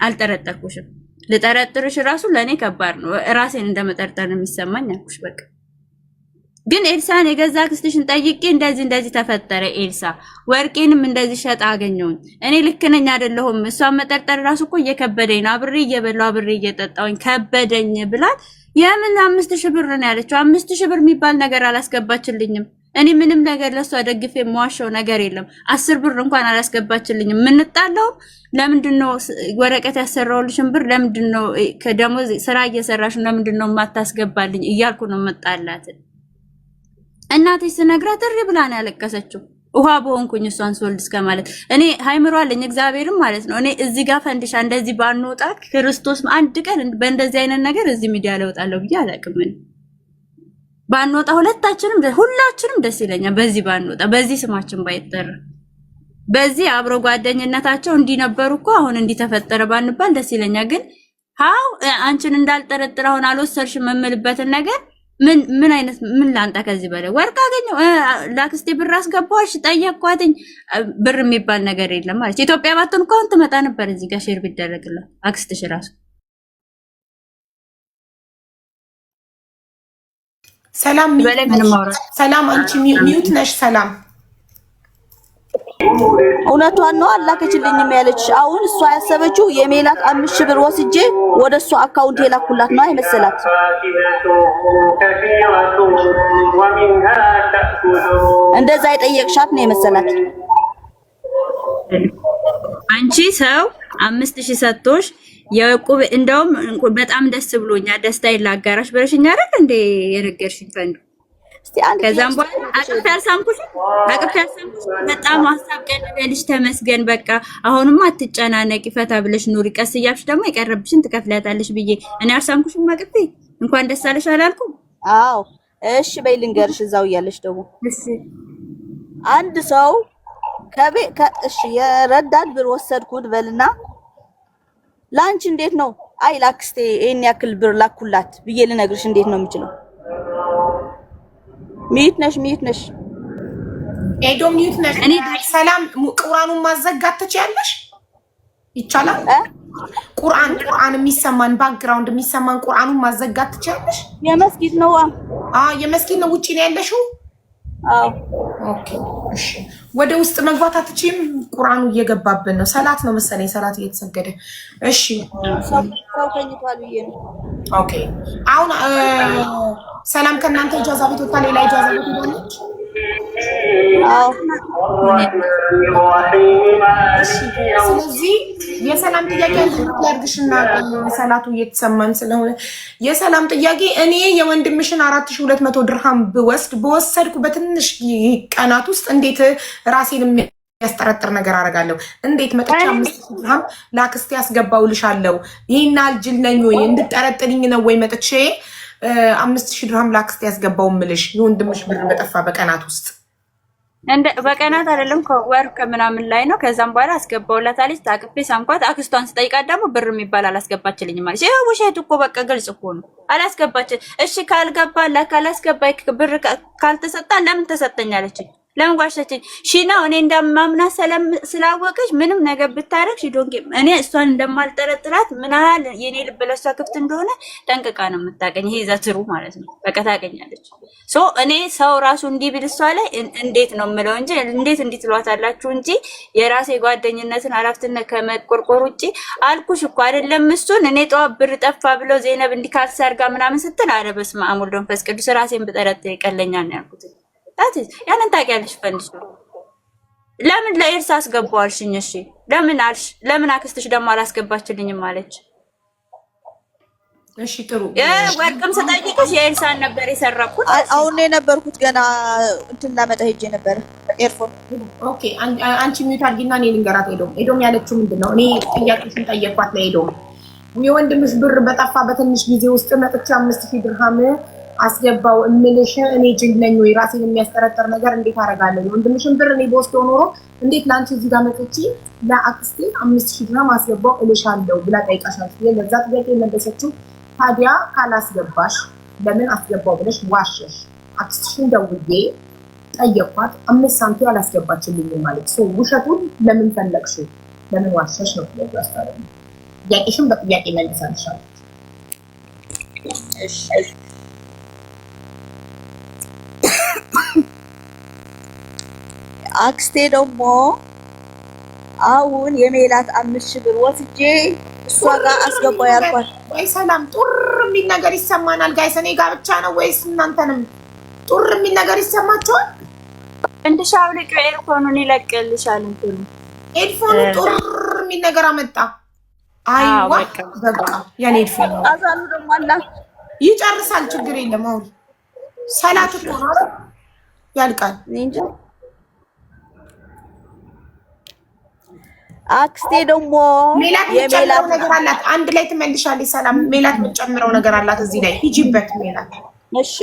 አልጠረጠርኩሽም። ልጠረጥርሽ ራሱ ለእኔ ከባድ ነው። ራሴን እንደመጠርጠር ነው የሚሰማኝ አልኩሽ። በቃ ግን ኤልሳን የገዛ አክስትሽን ጠይቄ እንደዚህ ተፈጠረ። ኤልሳ ወርቄንም እንደዚህ ሸጣ አገኘሁኝ። እኔ ልክ ነኝ አይደለሁም? እሷን መጠርጠር ራሱ እኮ እየከበደኝ ነው። አብሬ እየበላሁ አብሬ እየጠጣሁኝ ከበደኝ ብላት የምን 5000 ብር ነው ያለችው? 5000 ብር የሚባል ነገር አላስገባችልኝም። እኔ ምንም ነገር ለሷ ደግፌ የማዋሸው ነገር የለም። 10 ብር እንኳን አላስገባችልኝም። ምንጣለው ለምንድነው ወረቀት ያሰራውልሽን ብር ለምንድነው ከደሞዝ ስራ እየሰራሽ ለምንድነው የማታስገባልኝ እያልኩ ነው መጣላት። እናቴ ስነግራት እሪ ብላ ነው ያለቀሰችው። ውሃ በሆንኩኝ እሷን ስወልድ እስከ ማለት እኔ ሃይምሮ አለኝ እግዚአብሔርም ማለት ነው። እኔ እዚህ ጋር ፈንድሻ እንደዚህ ባንወጣ ክርስቶስ አንድ ቀን በእንደዚህ አይነት ነገር እዚህ ሚዲያ ላይ ወጣለሁ ብዬ አላውቅም። ባንወጣ ሁላችንም ደስ ይለኛል። በዚህ ባንወጣ በዚህ ስማችን ባይጠራ በዚህ አብሮ ጓደኝነታቸው እንዲነበሩ እኮ አሁን እንዲተፈጠረ ባንባል ደስ ይለኛል። ግን ሃው አንቺን እንዳልጠረጥር አሁን አልወሰድሽም የምልበትን ነገር ምን አይነት ምን ላንጣ ከዚህ በላይ ወርቅ አገኘው ላክስቴ ብር አስገባሽ ጠየቅኳትኝ ብር የሚባል ነገር የለም ማለት ኢትዮጵያ ባትሆን እኮ አሁን ትመጣ ነበር እዚህ ጋር ሼር ቢደረግላት አክስትሽ ራሱ ሰላም ሰላም አንቺ ሚዩት ነሽ ሰላም እውነቷን ነው አላከችልኝም ያለች አሁን እሷ ያሰበችው የሜላት 5000 ብር ወስጄ ወደሷ አካውንት የላኩላት ነው አይመስላት እንደዛ የጠየቅሻት ነው የመሰላት አንቺ ሰው 5000 ሰጥቶሽ የቁብ እንደውም በጣም ደስ ብሎኛል ደስታዬን ላጋራሽ ብለሽኝ አይደል እንዴ የነገርሽኝ ፈንዱ ከዛም በኋላ አቅፍ ያልሳምኩሽ በጣም ሐሳብ ቀለልሽ ተመስገን በቃ አሁንማ አትጨናነቂ ፈታ ብለሽ ኑሪ ቀስ እያልሽ ደግሞ የቀረብሽን ትከፍላታለሽ ብዬ እኔ አልሳምኩሽም አቅፌ እንኳን ደስ አለሽ አላልኩም አዎ እሺ በይ ልንገርሽ እዛው እያለሽ ደግሞ እሺ አንድ ሰው እሺ የረዳት ብር ወሰድኩት በልና ላንቺ እንዴት ነው አይ ላክስቴ ይሄን ያክል ብር ላኩላት ብዬ ልነግርሽ እንዴት ነው የምችለው ሚት ነሽ ኤዶ ሚት ነሽ እኔ ሰላም ቁርአኑን ማዘጋት ትችያለሽ ይቻላል ቁርአን የሚሰማን ባክግራውንድ የሚሰማን ቁርአኑን ማዘጋት ትችያለሽ የመስጊድ ነው የመስጊድ ነው ውጪ ነው ያለሽው ኦኬ እሺ ወደ ውስጥ መግባት አትችይም ቁርአኑ እየገባብን ነው ሰላት ነው መሰለኝ ሰላት እየተሰገደ እሺ ሰው ተኝቷል ብዬ ነው ኦኬ አሁን ሰላም ከእናንተ ኢጃዛ ቤት ወጣ ሌላ ኢጃዛ ቤት ሄዳለች ስለዚህ የሰላም ጥያቄ ያድርግሽና ሰላቱ እየተሰማን ስለሆነ የሰላም ጥያቄ እኔ የወንድምሽን 4200 ድርሃም በወሰድኩ በትንሽ ቀናት ውስጥ እንዴት ራሴን የሚያስጠረጥር ነገር አደርጋለሁ እንዴት መጥቻ 5000 ድርሃም ላክስቴ ያስገባውልሻለሁ ይሄና አልጅል ነኝ ወይ እንድጠረጥልኝ ነው ወይ መጥቼ 5000 ድርሃም ላክስቴ ያስገባው ምልሽ የወንድምሽ ብር በጠፋ በቀናት ውስጥ እንደ በቀናት አይደለም ከወር ከምናምን ላይ ነው ከዛም በኋላ አስገባውላታለች ታቅፌ ሳምኳት አክስቷን ስጠይቃት ደግሞ ብር የሚባል አላስገባችልኝም ማለት ይሄ ውሸት እኮ በቃ ግልጽ እኮ ነው አላስገባች እሺ ካልገባላ ካላስገባይ ብር ካልተሰጣ ለምን ተሰጠኛለች ለምን ጓሸችኝ ሺናው እኔ እንደማምና ስላወቀች ምንም ነገር ብታረክሽ ዶንጌ እኔ እሷን እንደማልጠረጥራት ምናል የኔ ልብ ለሷ ክፍት እንደሆነ ጠንቅቃ ነው የምታቀኝ ይሄ ዘትሩ ማለት ነው በቃ ታቀኛለች ሶ እኔ ሰው ራሱ እንዲብል እሷ ላይ እንዴት ነው የምለው እንጂ እንዴት እንዲትሏታላችሁ እንጂ የራሴ ጓደኝነትን አላፍትነት ከመቆርቆር ውጪ አልኩሽ እኮ አይደለም እሱን እኔ ጠዋት ብር ጠፋ ብሎ ዜነብ እንዲካሰርጋ ምናምን ስትል አረ በስመ አብ ወልድ ወመንፈስ ቅዱስ ራሴን ብጠረጥር ይቀለኛል ነው ያልኩት ያንን ታውቂያለሽ ፈንድሽ ለምን ለኤርሳ አስገባዋልሽኝ እሺ ለምን አክስትሽ ደግሞ አላስገባችልኝም አለች እሺ ጥሩ ወርቅም ስጠይቅሽ የኤርሳን ነበር የሰረኩት አሁን የነበርኩት ገና እንትን ላመጣ ሄጄ ነበር ኤርፎን ኦኬ አንቺ ሚዩት አድርጊና እኔ ልንገራት ሄዶም ያለችው ምንድነው እኔ ጥያቄሽን ጠየቅኳት ለሄዶም የወንድምሽ ብር በጠፋ በትንሽ ጊዜ ውስጥ መጥቼ 5000 ድርሃም አስገባው እምልሽ እኔ ጅል ነኝ ወይ ራሴን የሚያስጠረጥር ነገር እንዴት አደርጋለሁ ወንድምሽን ብር እኔ በወስደው ኖሮ እንዴት ላንቺ እዚህ ጋር መጥቼ ለአክስቴ 5000 ድርሃም አስገባው እልሻለሁ ብላ ጠይቃሻለች ለዛ ጥያቄ መለሰችው ታዲያ ካላስገባሽ ለምን አስገባው ብለሽ ዋሸሽ አክስትሽን ደውዬ ጠየቅኳት 5 ሳንቲም አላስገባችልኝ ማለት ነው ውሸቱን ለምን ፈለግሽው ለምን ዋሸሽ ነው ያስታረኝ ጥያቄሽን በጥያቄ መልሳልሻለች እሺ አክስቴ ደግሞ አሁን የሜላት 5000 ብር ወስጄ እሷ ጋር አስገባው ያልኳት ወይ ሰላም ጡር የሚል ነገር ይሰማናል ጋይስ እኔ ጋር ብቻ ነው ወይስ እናንተንም ጡር የሚል ነገር ይሰማችኋል እንድሻው ልቅ ኤርፎኑን ይለቅልሻል እንትኑ ኤርፎኑ ጡር የሚል ነገር አመጣ አይዋ በቃ ያኔ ኤርፎኑ አዛኑ ደግሞ አላ ይጨርሳል ችግር የለም አሁን ሰላት እኮ ነው ያልቃል እንጂ አክስቴ ደግሞ የሜላት ነገር አላት አንድ ላይ ትመልሻለች ሰላም ሜላት የምትጨምረው ነገር አላት እዚህ ላይ ሂጂበት ሜላት እሺ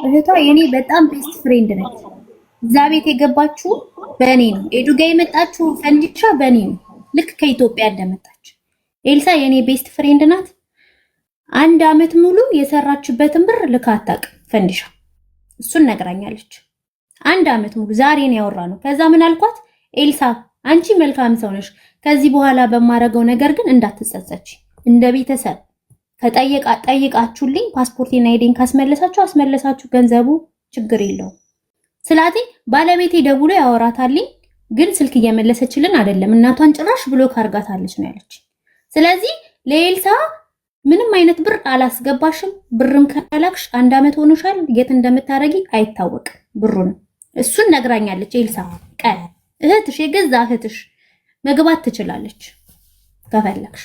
እህቷ የኔ በጣም ቤስት ፍሬንድ ነች እዛ ቤት የገባችው በእኔ ነው። ኤዱ ጋር የመጣችው ፈንዲሻ በእኔ ነው። ልክ ከኢትዮጵያ እንደመጣች ኤልሳ የኔ ቤስት ፍሬንድ ናት። 1 አመት ሙሉ የሰራችበትን ብር ልካ አታውቅም ፈንዲሻ። እሱን ነግራኛለች። 1 አመት ሙሉ ዛሬ ነው ያወራነው። ከዛ ምን አልኳት? ኤልሳ አንቺ መልካም ሰው ነሽ። ከዚህ በኋላ በማረገው ነገር ግን እንዳትጸጸች። እንደ ቤተሰብ ጠይቃችሁልኝ ፓስፖርቴና አይዲን ካስመለሳችሁ አስመለሳችሁ፣ ገንዘቡ ችግር የለውም። ስለዚህ ባለቤቴ ደውሎ ያወራታልኝ፣ ግን ስልክ እየመለሰችልን አይደለም። እናቷን ጭራሽ ብሎክ አርጋታለች ነው ያለች። ስለዚህ ለኤልሳ ምንም አይነት ብር አላስገባሽም። ብርም ከላክሽ 1 አመት ሆኖሻል። የት እንደምታረጊ አይታወቅም ብሩን። እሱን ነግራኛለች ኤልሳ። ቀን እህትሽ የገዛ እህትሽ መግባት ትችላለች ከፈለግሽ።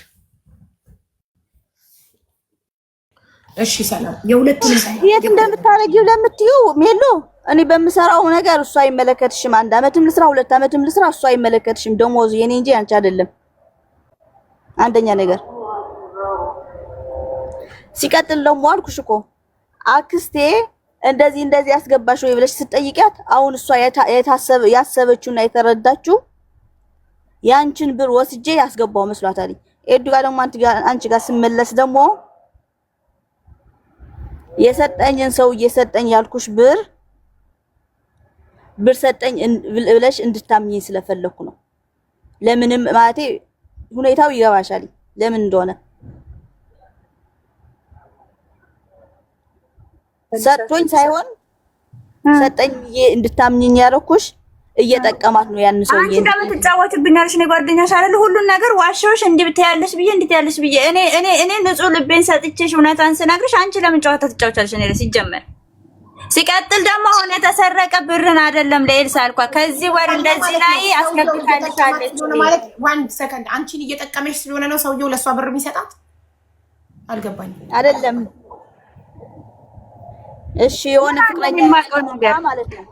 እሺ ሰላም። የሁለቱን የት እንደምታረጊው ለምትዩ ሜሎ እኔ በምሰራው ነገር እሱ አይመለከትሽም። 1 አመትም ልስራ 2 አመትም ልስራ እሱ አይመለከትሽም። ደሞዙ የኔ እንጂ አንቺ አይደለም። አንደኛ ነገር ሲቀጥል ደግሞ አልኩሽ እኮ አክስቴ እንደዚህ ያስገባሽ ወይ ብለሽ ስትጠይቂያት አሁን እሷ ያሰበችውና የተረዳችው ያንቺን ብር ወስጄ ያስገባው መስሏታል። ኤዱ ጋር ደግሞ አንቺ ጋር ስመለስ ደግሞ የሰጠኝን ሰው እየሰጠኝ ያልኩሽ ብር ሰጠኝ ብለሽ እንድታምኚ ስለፈለኩ ነው። ለምንም ማለቴ ሁኔታው ይገባሻል ለምን እንደሆነ። ሰጥቶኝ ሳይሆን ሰጠኝ እንድታምኚኝ ያረኩሽ እየጠቀማት ነው ያን ሰው። አንቺ ጋር ትጫወትብኛለሽ ነው ጓደኛሽ አይደል? ሁሉን ነገር ዋሻዎች እንዲህ ብታያለሽ ብዬ እኔ ንጹህ ልቤን ሰጥቼሽ እውነታን ስነግርሽ አንቺ ለምን ጨዋታ ትጫወቻለሽ? እኔ ሲጀመር ሲቀጥል ደግሞ አሁን የተሰረቀ ብርን አይደለም ለኤልሳ አልኳት። ከዚህ ወር እንደዚህ ላይ አስገብታለች ማለት 1 ሰከንድ አንቺን እየጠቀመሽ ስለሆነ ነው ሰውየው ለሷ ብር የሚሰጣት። አልገባኝም። አይደለም እሺ የሆነ ፍቅረኛ ማለት ነው።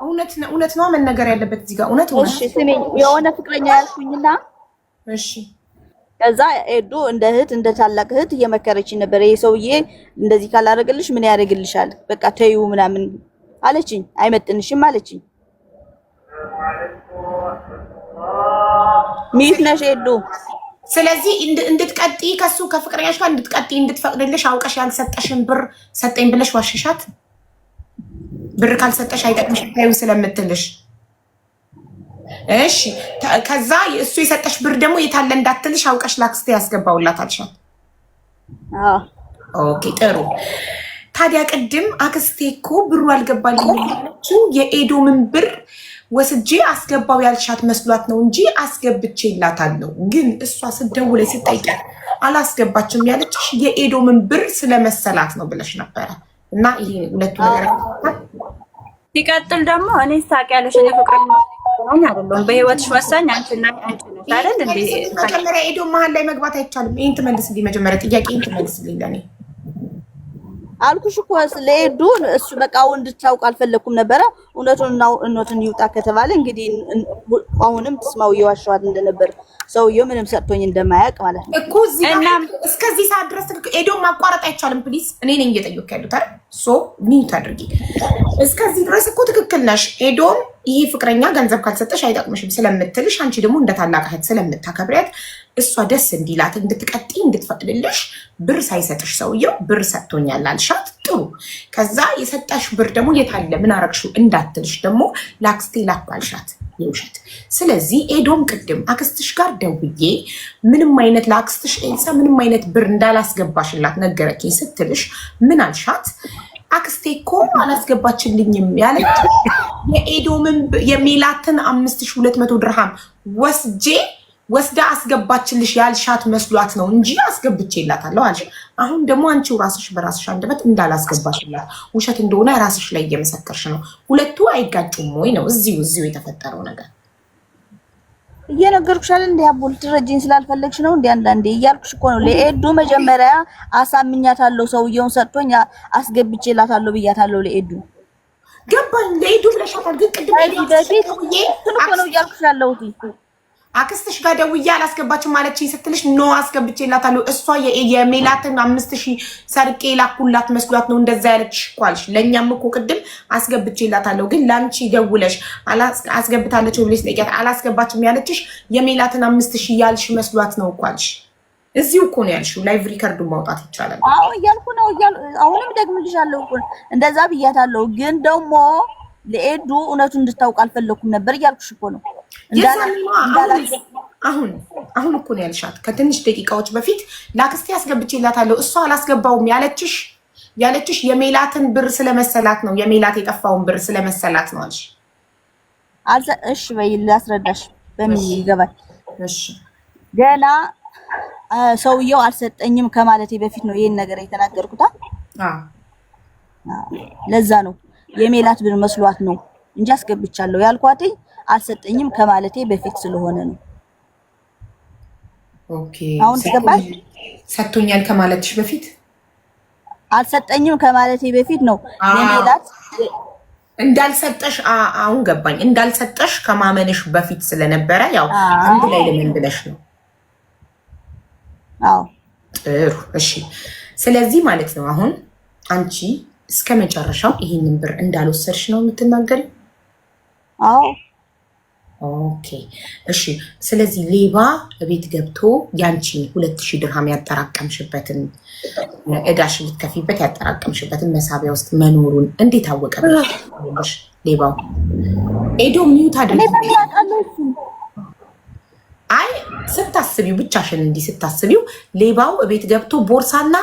እውነት ነው መነገር ያለበት እዚህ ጋር እውነት ነው። እሺ ስሜኝ የሆነ ፍቅረኛ ያልኩኝና እሺ ከዛ ኤዱ እንደ እህት እንደ ታላቅ እህት እየመከረችኝ ነበር። ይሄ ሰውዬ እንደዚህ ካላረገልሽ ምን ያደርግልሻል? በቃ ተይው ምናምን አለችኝ። አይመጥንሽም አለችኝ። ሚት ነሽ ኤዱ። ስለዚህ እንድትቀጥይ ከሱ ከፍቅረኛሽ ጋር እንድትቀጥይ እንድትፈቅድልሽ አውቀሽ ያልሰጠሽን ብር ሰጠኝ ብለሽ ዋሽሻት። ብር ካልሰጠሽ አይጠቅምሽም ታዩ ስለምትልሽ። እሺ ከዛ እሱ የሰጠሽ ብር ደግሞ የታለ እንዳትልሽ አውቀሽ ላክስቴ ያስገባውላት አልሻት። ኦኬ ጥሩ። ታዲያ ቅድም አክስቴ እኮ ብሩ አልገባልኝም ያለችው የኤዶምን ብር ወስጄ አስገባው ያልሻት መስሏት ነው እንጂ አስገብቼላታለሁ። ግን እሷ ስትደውል ስትጠይቂያት አላስገባችም ያለችሽ የኤዶምን ብር ስለመሰላት ነው ብለሽ ነበረ። እና ይሄ ሁለቱ ነገር ሲቀጥል ደግሞ እኔ ታውቂያለሽ እኔ ፍቅረኛ አይደለም በህይወትሽ ወሳኝ አንቺና አንቺ ነሽ አይደል እንዴ? መጀመሪያ ኤዶ መሀል ላይ መግባት አይቻልም። ይሄን ትመልስልኝ መጀመሪያ ጥያቄን ትመልስልኝ ለኔ አልኩሽ እኮ ለኤዱ እሱ በቃው እንድታውቅ አልፈለኩም ነበረ። እውነቱን ይውጣ ከተባለ እንግዲህ አሁንም ትስማው የዋሻዋት እንደነበር ሰውየው ምንም ሰጥቶኝ እንደማያውቅ ማለት ነው እኮ እስከዚህ ሰዓት ድረስ ኤዶ ማቋረጥ አይቻልም። ፕሊዝ እኔ ነኝ እየጠየኩ ያሉት አይደል? ሶ ሚዩት አድርጊ። እስከዚህ ድረስ እኮ ትክክል ነሽ። ኤዶም ይሄ ፍቅረኛ ገንዘብ ካልሰጠሽ አይጠቅምሽም ስለምትልሽ አንቺ ደግሞ እንደ ታላቅ እህት ስለምታከብሪያት እሷ ደስ እንዲላት እንድትቀጥይ እንድትፈቅድልሽ ብር ሳይሰጥሽ ሰውየው ብር ሰጥቶኛል አልሻት። ጥሩ። ከዛ የሰጠሽ ብር ደግሞ የታለ ምን አረግሽው እንዳትልሽ ደግሞ ላክስቴ ላኩ አልሻት የውሸት። ስለዚህ ኤዶም ቅድም አክስትሽ ጋር ደውዬ ምንም አይነት ለአክስትሽ ኤልሳ ምንም አይነት ብር እንዳላስገባሽላት ነገረችኝ ስትልሽ ምን አልሻት? አክስቴ እኮ አላስገባችልኝም ያለች የኤዶምን የሜላትን 5200 ድርሃም ወስዳ አስገባችልሽ ያልሻት መስሏት ነው እንጂ አስገብቼላታለሁ አልሽ። አሁን ደግሞ አንቺው ራስሽ በራስሽ አንደበት እንዳላስገባሽላት ውሸት እንደሆነ ራስሽ ላይ እየመሰከርሽ ነው። ሁለቱ አይጋጩም ወይ ነው እዚሁ የተፈጠረው ነገር? እየነገርኩሽ አይደል እንዴ? አቦል ትረጂኝ ስላልፈለግሽ ነው እንዴ? አንዳንዴ እያልኩሽ እኮ ነው። ለኤዱ መጀመሪያ አሳምኛታለሁ፣ ሰውየውን ሰጥቶኝ አስገብቼላታለሁ ብያታለሁ ለኤዱ። ገባኝ። ለኤዱ ብለሻታል። ግን ቅድም በፊት እኮ ነው እያልኩሽ ያለሁት። አክስትሽ ጋር ደውዬ አላስገባችም ማለችኝ ስትልሽ ኖ አስገብቼላታለሁ። እሷ የሜላትን 5000 ሰርቄ ላኩላት መስሏት ነው እንደዛ ያለችሽ እኮ አልሽ። ለእኛም እኮ ቅድም አስገብቼላታለሁ፣ ግን ላንቺ ደውለሽ አስገብታለች ብለሽ ጠይቂያት አላስገባችም ያለችሽ የሜላትን 5000 ያልሽ መስሏት ነው እኮ አልሽ። እዚሁ እኮ ነው ያልሽው። ላይቭ ሪከርዱን ማውጣት ይቻላል። አዎ እያልኩ ነው አሁንም ደግምልሻለሁ እኮ እንደዛ ብያታለሁ። ግን ደግሞ ለኤዱ እውነቱን እንድታውቅ አልፈለኩም ነበር እያልኩሽ እኮ ነው። አሁን እኮ ነው ያልሻት ከትንሽ ደቂቃዎች በፊት ላክስቴ አስገብቼላታለሁ እሷ አላስገባውም ያለችሽ የሜላትን ብር ስለመሰላት ነው። የሜላት የጠፋውን ብር ስለመሰላት ነው አልሽ። እሺ በይ ላስረዳሽ በምን ይገባል። እሺ ገና ሰውየው አልሰጠኝም ከማለቴ በፊት ነው ይሄን ነገር የተናገርኩት። ለዛ ነው የሜላት ብር መስሏት ነው እንጂ አስገብቻለሁ ያልኳት አልሰጠኝም ከማለቴ በፊት ስለሆነ ነው። ኦኬ አሁን ተገባሽ? ሰጥቶኛል ከማለትሽ በፊት አልሰጠኝም ከማለቴ በፊት ነው የሜላት እንዳልሰጠሽ አሁን ገባኝ። እንዳልሰጠሽ ከማመንሽ በፊት ስለነበረ ያው አንድ ላይ ለምን ብለሽ ነው። አዎ ጥሩ እሺ። ስለዚህ ማለት ነው አሁን አንቺ እስከ መጨረሻው ይሄንን ብር እንዳልወሰድሽ ነው የምትናገሪው? አዎ ኦኬ እሺ። ስለዚህ ሌባ ቤት ገብቶ ያንቺን 2000 ድርሃም ያጠራቀምሽበትን እዳሽ ልትከፊበት ያጠራቀምሽበትን መሳቢያ ውስጥ መኖሩን እንዴት አወቀብሽ ሌባው? ኤዶ ሚዩት አድርጊ። አይ ስታስቢው ብቻሽን እንዲህ ስታስቢው ሌባው ቤት ገብቶ ቦርሳና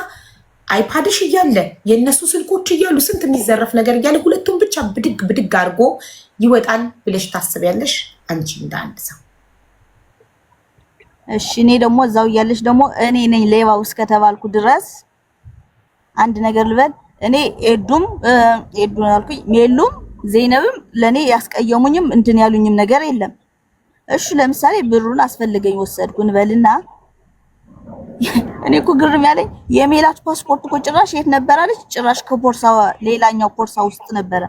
አይፓድሽ እያለ የእነሱ ስልኮች እያሉ ስንት የሚዘረፍ ነገር እያለ ሁለቱም ብቻ ብድግ ብድግ አድርጎ ይወጣል ብለሽ ታስቢያለሽ? አንቺ እንደ አንድ ሰው እሺ። እኔ ደግሞ እዛው እያለሽ ደግሞ እኔ ነኝ ሌባው እስከተባልኩ ድረስ አንድ ነገር ልበል። እኔ ኤዱን አልኩኝ ሜሉም ዘይነብም ለኔ ያስቀየሙኝም እንትን ያሉኝም ነገር የለም። እሺ ለምሳሌ ብሩን አስፈልገኝ ወሰድኩን በልና እኔ እኮ ግርም ያለኝ የሜላት ፓስፖርት እኮ ጭራሽ የት ነበር አለች። ጭራሽ ከፖርሳው ሌላኛው ፖርሳ ውስጥ ነበረ።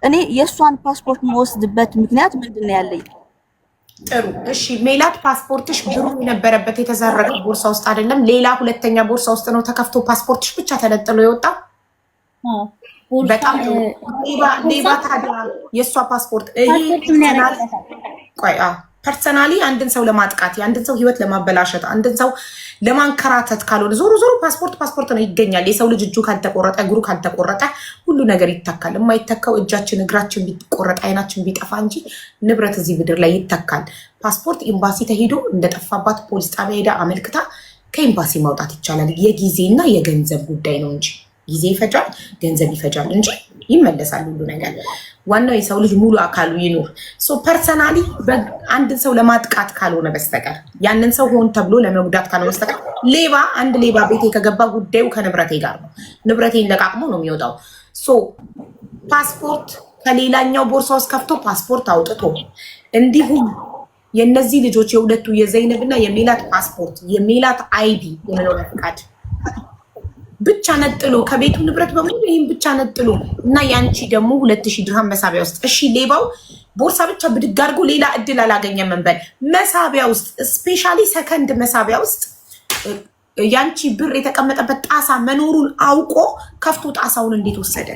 እኔ የሷን ፓስፖርት መወስድበት ምክንያት ምንድነው ያለኝ? ጥሩ እሺ። ሜላት ፓስፖርትሽ ብሩ የነበረበት የተዘረገ ቦርሳ ውስጥ አይደለም፣ ሌላ ሁለተኛ ቦርሳ ውስጥ ነው ተከፍቶ ፓስፖርትሽ ብቻ ተለጥሎ የወጣው። በጣም ሌባ ታዲያ የእሷ ፓስፖርት ፐርሰናሊ አንድን ሰው ለማጥቃት የአንድን ሰው ህይወት ለማበላሸት አንድን ሰው ለማንከራተት ካልሆነ ዞሮ ፓስፖርት ነው ይገኛል። የሰው ልጅ እጁ ካልተቆረጠ እግሩ ካልተቆረጠ ሁሉ ነገር ይተካል። የማይተካው እጃችን እግራችን ቢቆረጥ አይናችን ቢጠፋ እንጂ ንብረት እዚህ ምድር ላይ ይተካል። ፓስፖርት ኤምባሲ ተሄዶ እንደጠፋባት ፖሊስ ጣቢያ ሄዳ አመልክታ ከኤምባሲ ማውጣት ይቻላል። የጊዜና የገንዘብ ጉዳይ ነው እንጂ ጊዜ ይፈጃል፣ ገንዘብ ይፈጃል እንጂ ይመለሳል ሁሉ ነገር። ዋናው የሰው ልጅ ሙሉ አካሉ ይኑር። ፐርሰናሊ አንድን ሰው ለማጥቃት ካልሆነ በስተቀር ያንን ሰው ሆን ተብሎ ለመጉዳት ካልሆነ በስተቀር አንድ ሌባ ቤቴ ከገባ ጉዳዩ ከንብረቴ ጋር ነው። ንብረቴን ለቃቅሞ ነው የሚወጣው። ፓስፖርት ከሌላኛው ቦርሳ ውስጥ ከፍቶ ፓስፖርት አውጥቶ እንዲሁም የነዚህ ልጆች የሁለቱ የዘይነብና የሜላት ፓስፖርት የሜላት አይዲ የመኖሪያ ፈቃድ ብቻ ነጥሎ ከቤቱ ንብረት በሙሉ ይህም ብቻ ነጥሎ እና ያንቺ ደግሞ 2000 ድርሃም መሳቢያ ውስጥ እሺ፣ ሌባው ቦርሳ ብቻ ብድግ አድርጎ ሌላ እድል አላገኘም መንበል መሳቢያ ውስጥ ስፔሻሊ ሰከንድ መሳቢያ ውስጥ ያንቺ ብር የተቀመጠበት ጣሳ መኖሩን አውቆ ከፍቶ ጣሳውን እንዴት ወሰደ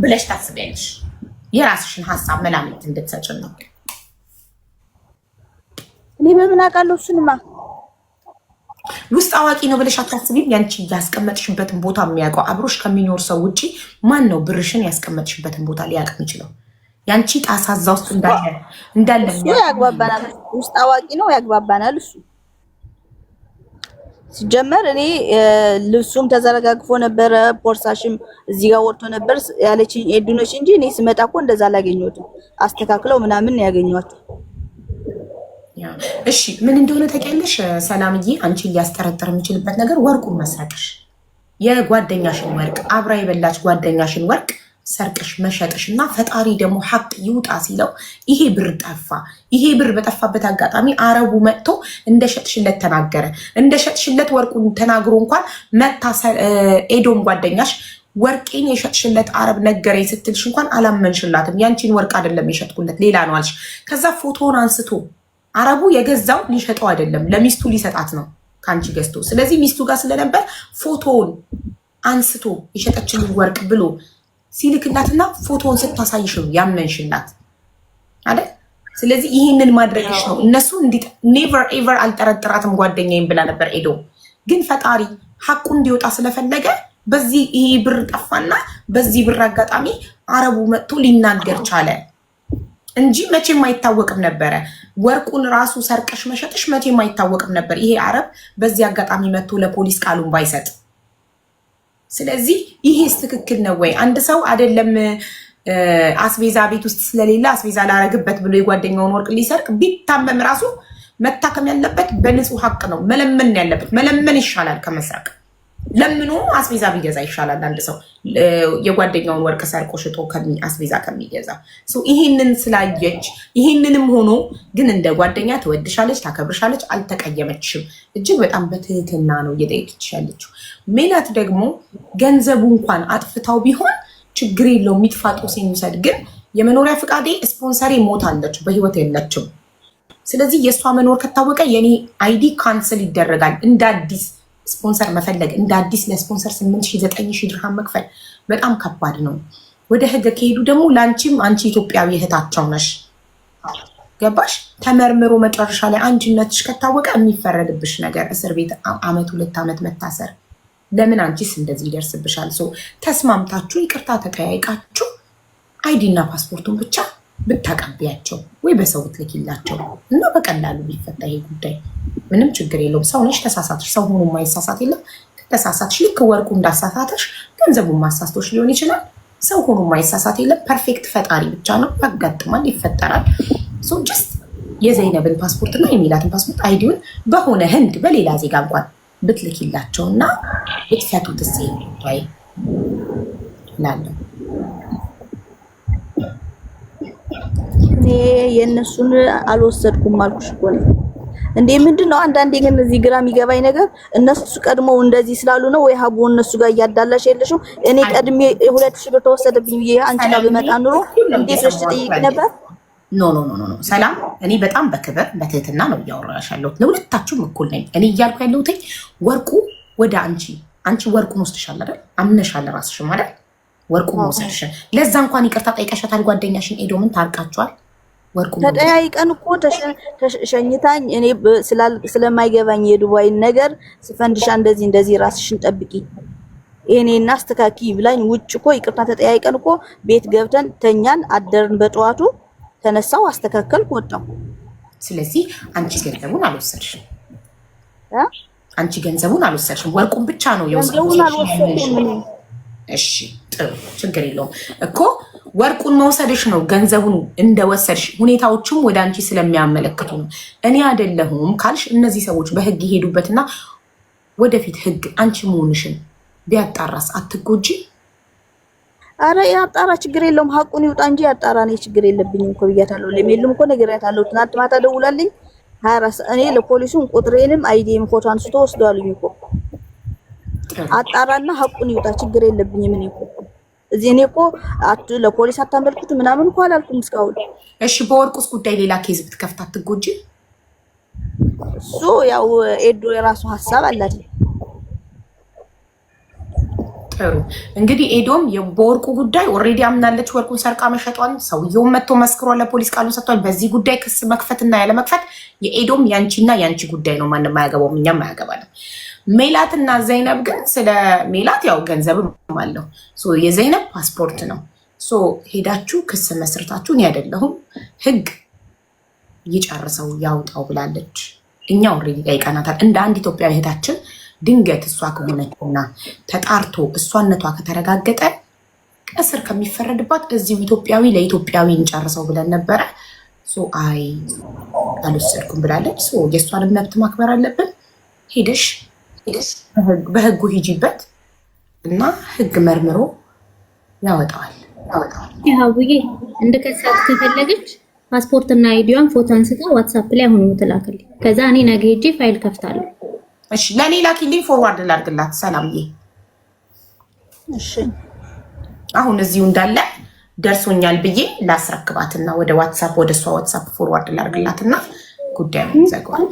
ብለሽ ታስቢያለሽ? የራስሽን ሀሳብ መላምት እንድትሰጭን ነው። እኔ በምን አውቃለሁ? እሱንማ ውስጥ አዋቂ ነው ብለሽ አታስቢም? ያንቺ ያስቀመጥሽበትን ቦታ የሚያውቀው አብሮሽ ከሚኖር ሰው ውጪ ማን ነው ብርሽን ያስቀመጥሽበትን ቦታ ሊያውቅ የሚችለው? ያንቺ ጣሳ እዛ ውስጥ እንዳለ እሱ ያግባባናል። ውስጥ አዋቂ ነው ያግባባናል። እሱ ሲጀመር እኔ ልብሱም ተዘረጋግፎ ነበረ፣ ቦርሳሽም እዚህ ጋር ወጥቶ ነበር ያለችኝ ኤዱኖች እንጂ እኔ ስመጣ እኮ እንደዛ አላገኘሁትም። አስተካክለው ምናምን ያገኘኋቸው። እሺ ምን እንደሆነ ታውቂያለሽ ሰላምዬ? አንቺን ሊያስጠረጥር የሚችልበት ነገር ወርቁን መስረቅሽ፣ የጓደኛሽን ወርቅ አብራ የበላች ጓደኛሽን ወርቅ ሰርቅሽ መሸጥሽ እና ፈጣሪ ደግሞ ሀቅ ይውጣ ሲለው ይሄ ብር ጠፋ። ይሄ ብር በጠፋበት አጋጣሚ አረቡ መጥቶ እንደሸጥሽለት ተናገረ። እንደሸጥሽለት ወርቁን ተናግሮ እንኳን መታ ኤዶም ጓደኛሽ ወርቄን የሸጥሽለት አረብ ነገረኝ ስትልሽ እንኳን አላመንሽላትም። ያንቺን ወርቅ አይደለም የሸጥኩለት ሌላ ነው አልሽ። ከዛ ፎቶውን አንስቶ አረቡ የገዛው ሊሸጠው አይደለም ለሚስቱ ሊሰጣት ነው ከአንቺ ገዝቶ። ስለዚህ ሚስቱ ጋር ስለነበር ፎቶውን አንስቶ የሸጠችልን ወርቅ ብሎ ሲልክላትና ፎቶውን ስታሳይሽ ነው ያመንሽላት አይደል? ስለዚህ ይህንን ማድረግሽ ነው። እነሱ ኔቨር ኤቨር አልጠረጥራትም ጓደኛዬም ብላ ነበር ኤዶ። ግን ፈጣሪ ሐቁ እንዲወጣ ስለፈለገ በዚህ ይሄ ብር ጠፋና በዚህ ብር አጋጣሚ አረቡ መጥቶ ሊናገር ቻለ እንጂ መቼም አይታወቅም ነበረ። ወርቁን ራሱ ሰርቀሽ መሸጥሽ መቼም አይታወቅም ነበር ይሄ አረብ በዚህ አጋጣሚ መጥቶ ለፖሊስ ቃሉን ባይሰጥ። ስለዚህ ይሄስ ትክክል ነው ወይ? አንድ ሰው አይደለም አስቤዛ ቤት ውስጥ ስለሌለ አስቤዛ ላረግበት ብሎ የጓደኛውን ወርቅ ሊሰርቅ ቢታመም ራሱ መታከም ያለበት በንጹህ ሀቅ ነው። መለመን ያለበት መለመን ይሻላል ከመስረቅ። ለምኑ አስቤዛ ቢገዛ ይሻላል አንድ ሰው የጓደኛውን ወርቅ ሰርቆ ሽጦ አስቤዛ ከሚገዛ። ይሄንን ስላየች ይሄንንም ሆኖ ግን እንደ ጓደኛ ትወድሻለች፣ ታከብርሻለች፣ አልተቀየመችም። እጅግ በጣም በትህትና ነው እየጠየቀች ያለችው። ሜላት ደግሞ ገንዘቡ እንኳን አጥፍታው ቢሆን ችግር የለው የሚጥፋጦ ሲንሰድ ግን የመኖሪያ ፍቃዴ ስፖንሰሬ ሞታለች፣ በህይወት የለችም። ስለዚህ የእሷ መኖር ከታወቀ የኔ አይዲ ካንስል ይደረጋል። እንደ አዲስ ስፖንሰር መፈለግ እንደ አዲስ ለስፖንሰር 8,000-9,000 ድርሃም መክፈል በጣም ከባድ ነው። ወደ ህግ ከሄዱ ደግሞ ለአንቺም አንቺ ኢትዮጵያዊ እህታቸው ነሽ። ገባሽ? ተመርምሮ መጨረሻ ላይ አንቺነትሽ ከታወቀ የሚፈረድብሽ ነገር እስር ቤት 1-2 ዓመት መታሰር። ለምን አንቺስ እንደዚህ ይደርስብሻል? ተስማምታችሁ ይቅርታ ተጠያይቃችሁ አይዲ እና ፓስፖርቱን ብቻ ብታቀቢያቸው ወይ በሰው ብትልኪላቸው እና በቀላሉ ቢፈታ ይሄ ጉዳይ ምንም ችግር የለውም። ሰው ነሽ፣ ተሳሳትሽ። ሰው ሆኖ የማይሳሳት የለም። ተሳሳትሽ፣ ልክ ወርቁ እንዳሳሳተሽ ገንዘቡን ማሳስቶሽ ሊሆን ይችላል። ሰው ሆኖ የማይሳሳት የለም። ፐርፌክት ፈጣሪ ብቻ ነው። ያጋጥማል፣ ይፈጠራል። ጀስት የዘይነብን ፓስፖርት እና የሚላትን ፓስፖርት አይዲውን በሆነ ህንድ በሌላ ዜጋ እንኳን ብትልኪላቸው እና ብትፈቱት ስ ይ ላለው እኔ የእነሱን አልወሰድኩም አልኩሽ እኮ ነው እንዴ። ምንድነው አንዳንዴ ግን እዚህ ግራ የሚገባኝ ነገር እነሱ ቀድመው እንደዚህ ስላሉ ነው ወይ ሀቡ እነሱ ጋር እያዳላሽ የለሽም? እኔ ቀድሜ 2,000 ብር ተወሰደብኝ ብዬ አንቺ ጋር በመጣ ኑሮ እንዴት ብለሽ ትጠይቂ ነበር? ኖ ሰላም፣ እኔ በጣም በክብር በትህትና ነው እያወራሽ ያለሁት። ለሁለታችሁም እኩል ነኝ። እኔ እያልኩ ያለሁት ወርቁ ወደ አንቺ ወርቁን ወስድሻል አይደል? አምነሻል ራስሽም አይደል? ወርቁን ወስድሻል። ለዛ እንኳን ይቅርታ ጠይቀሻታል ጓደኛሽን ኤዶምን ታርቃችኋል? ወርቁ ተጠያይቀን እኮ ሸኝታኝ እኔ ስለማይገባኝ የዱባይን ነገር ስፈንድሻ እንደዚህ ራስሽን ጠብቂ እኔና አስተካኪ ብላኝ ውጭ እኮ ይቅርታ ተጠያይቀን እኮ ቤት ገብተን ተኛን አደርን። በጠዋቱ ተነሳው አስተካከልኩ ወጣው። ስለዚህ አንቺ ገንዘቡን አልወሰድሽም። ወርቁን ብቻ ነው የወሰድሽው። እሺ ጥሩ፣ ችግር የለውም እኮ ወርቁን መውሰድሽ ነው ገንዘቡን እንደወሰድሽ ሁኔታዎችም ወደ አንቺ ስለሚያመለክቱ ነው። እኔ አይደለሁም ካልሽ እነዚህ ሰዎች በህግ ይሄዱበትና ወደፊት ህግ አንቺ መሆንሽን ቢያጣራስ አትጎጂ? አረ ያጣራ፣ ችግር የለውም ሀቁን ይውጣ እንጂ ያጣራ። እኔ ችግር የለብኝም እኮ ብያታለሁ። ለሜልም እኮ ነግሬያታለሁ። ትናንት ማታ ደውላልኝ 24 እኔ ለፖሊሱን ቁጥሬንም አይዲም ፎቶ አንስቶ ወስደዋልኝ እኮ። አጣራና ሀቁን ይውጣ፣ ችግር የለብኝም እኔ እኮ እዚህ እኔ እኮ ለፖሊስ አታመልክቱ ምናምን እኮ አላልኩም እስካሁን። እሺ በወርቁስ ጉዳይ ሌላ ኬዝ ብትከፍት አትጎጂ? እሱ ያው ኤዶ የራሱ ሀሳብ አላት። ጥሩ እንግዲህ ኤዶም በወርቁ ጉዳይ ኦልሬዲ አምናለች ወርቁን ሰርቃ መሸጧን። ሰውየውም መጥቶ መስክሯል፣ ለፖሊስ ቃሉን ሰጥቷል። በዚህ ጉዳይ ክስ መክፈትና ያለ መክፈት የኤዶም ያንቺና ያንቺ ጉዳይ ነው። ማንም አያገባውም፣ እኛም አያገባንም። ሜላትና ዘይነብ ግን ስለ ሜላት ያው ገንዘብም አለው የዘይነብ ፓስፖርት ነው። ሄዳችሁ ክስ መስርታችሁ እኔ አይደለሁም ህግ ይጨርሰው ያውጣው ብላለች። እኛ ኦልሬዲ ጠይቀናታል። እንደ አንድ ኢትዮጵያዊ እህታችን ድንገት እሷ ከሆነችና ተጣርቶ እሷነቷ ከተረጋገጠ እስር ከሚፈረድባት እዚሁ ኢትዮጵያዊ ለኢትዮጵያዊ እንጨርሰው ብለን ነበረ። አይ አልወሰድኩም ብላለች። የእሷንም መብት ማክበር አለብን። ሄደሽ በህጉ ሂጂበት እና ህግ መርምሮ ያወጣዋል። ሀቡዬ እንድከሳት ከፈለገች ፓስፖርትና አይዲዋን ፎቶ አንስታ ዋትሳፕ ላይ አሁን ትላክልኝ። ከዛ እኔ ነገ ሄጄ ፋይል ከፍታለሁ። እሺ ለኔ ላኪልኝ፣ ፎርዋርድ ላድርግላት። ሰላምዬ እሺ አሁን እዚሁ እንዳለ ደርሶኛል ብዬ ላስረክባትና ወደ ዋትስአፕ ወደ እሷ ዋትስአፕ ፎርዋርድ ላድርግላትና ጉዳዩን ዘጋዋል።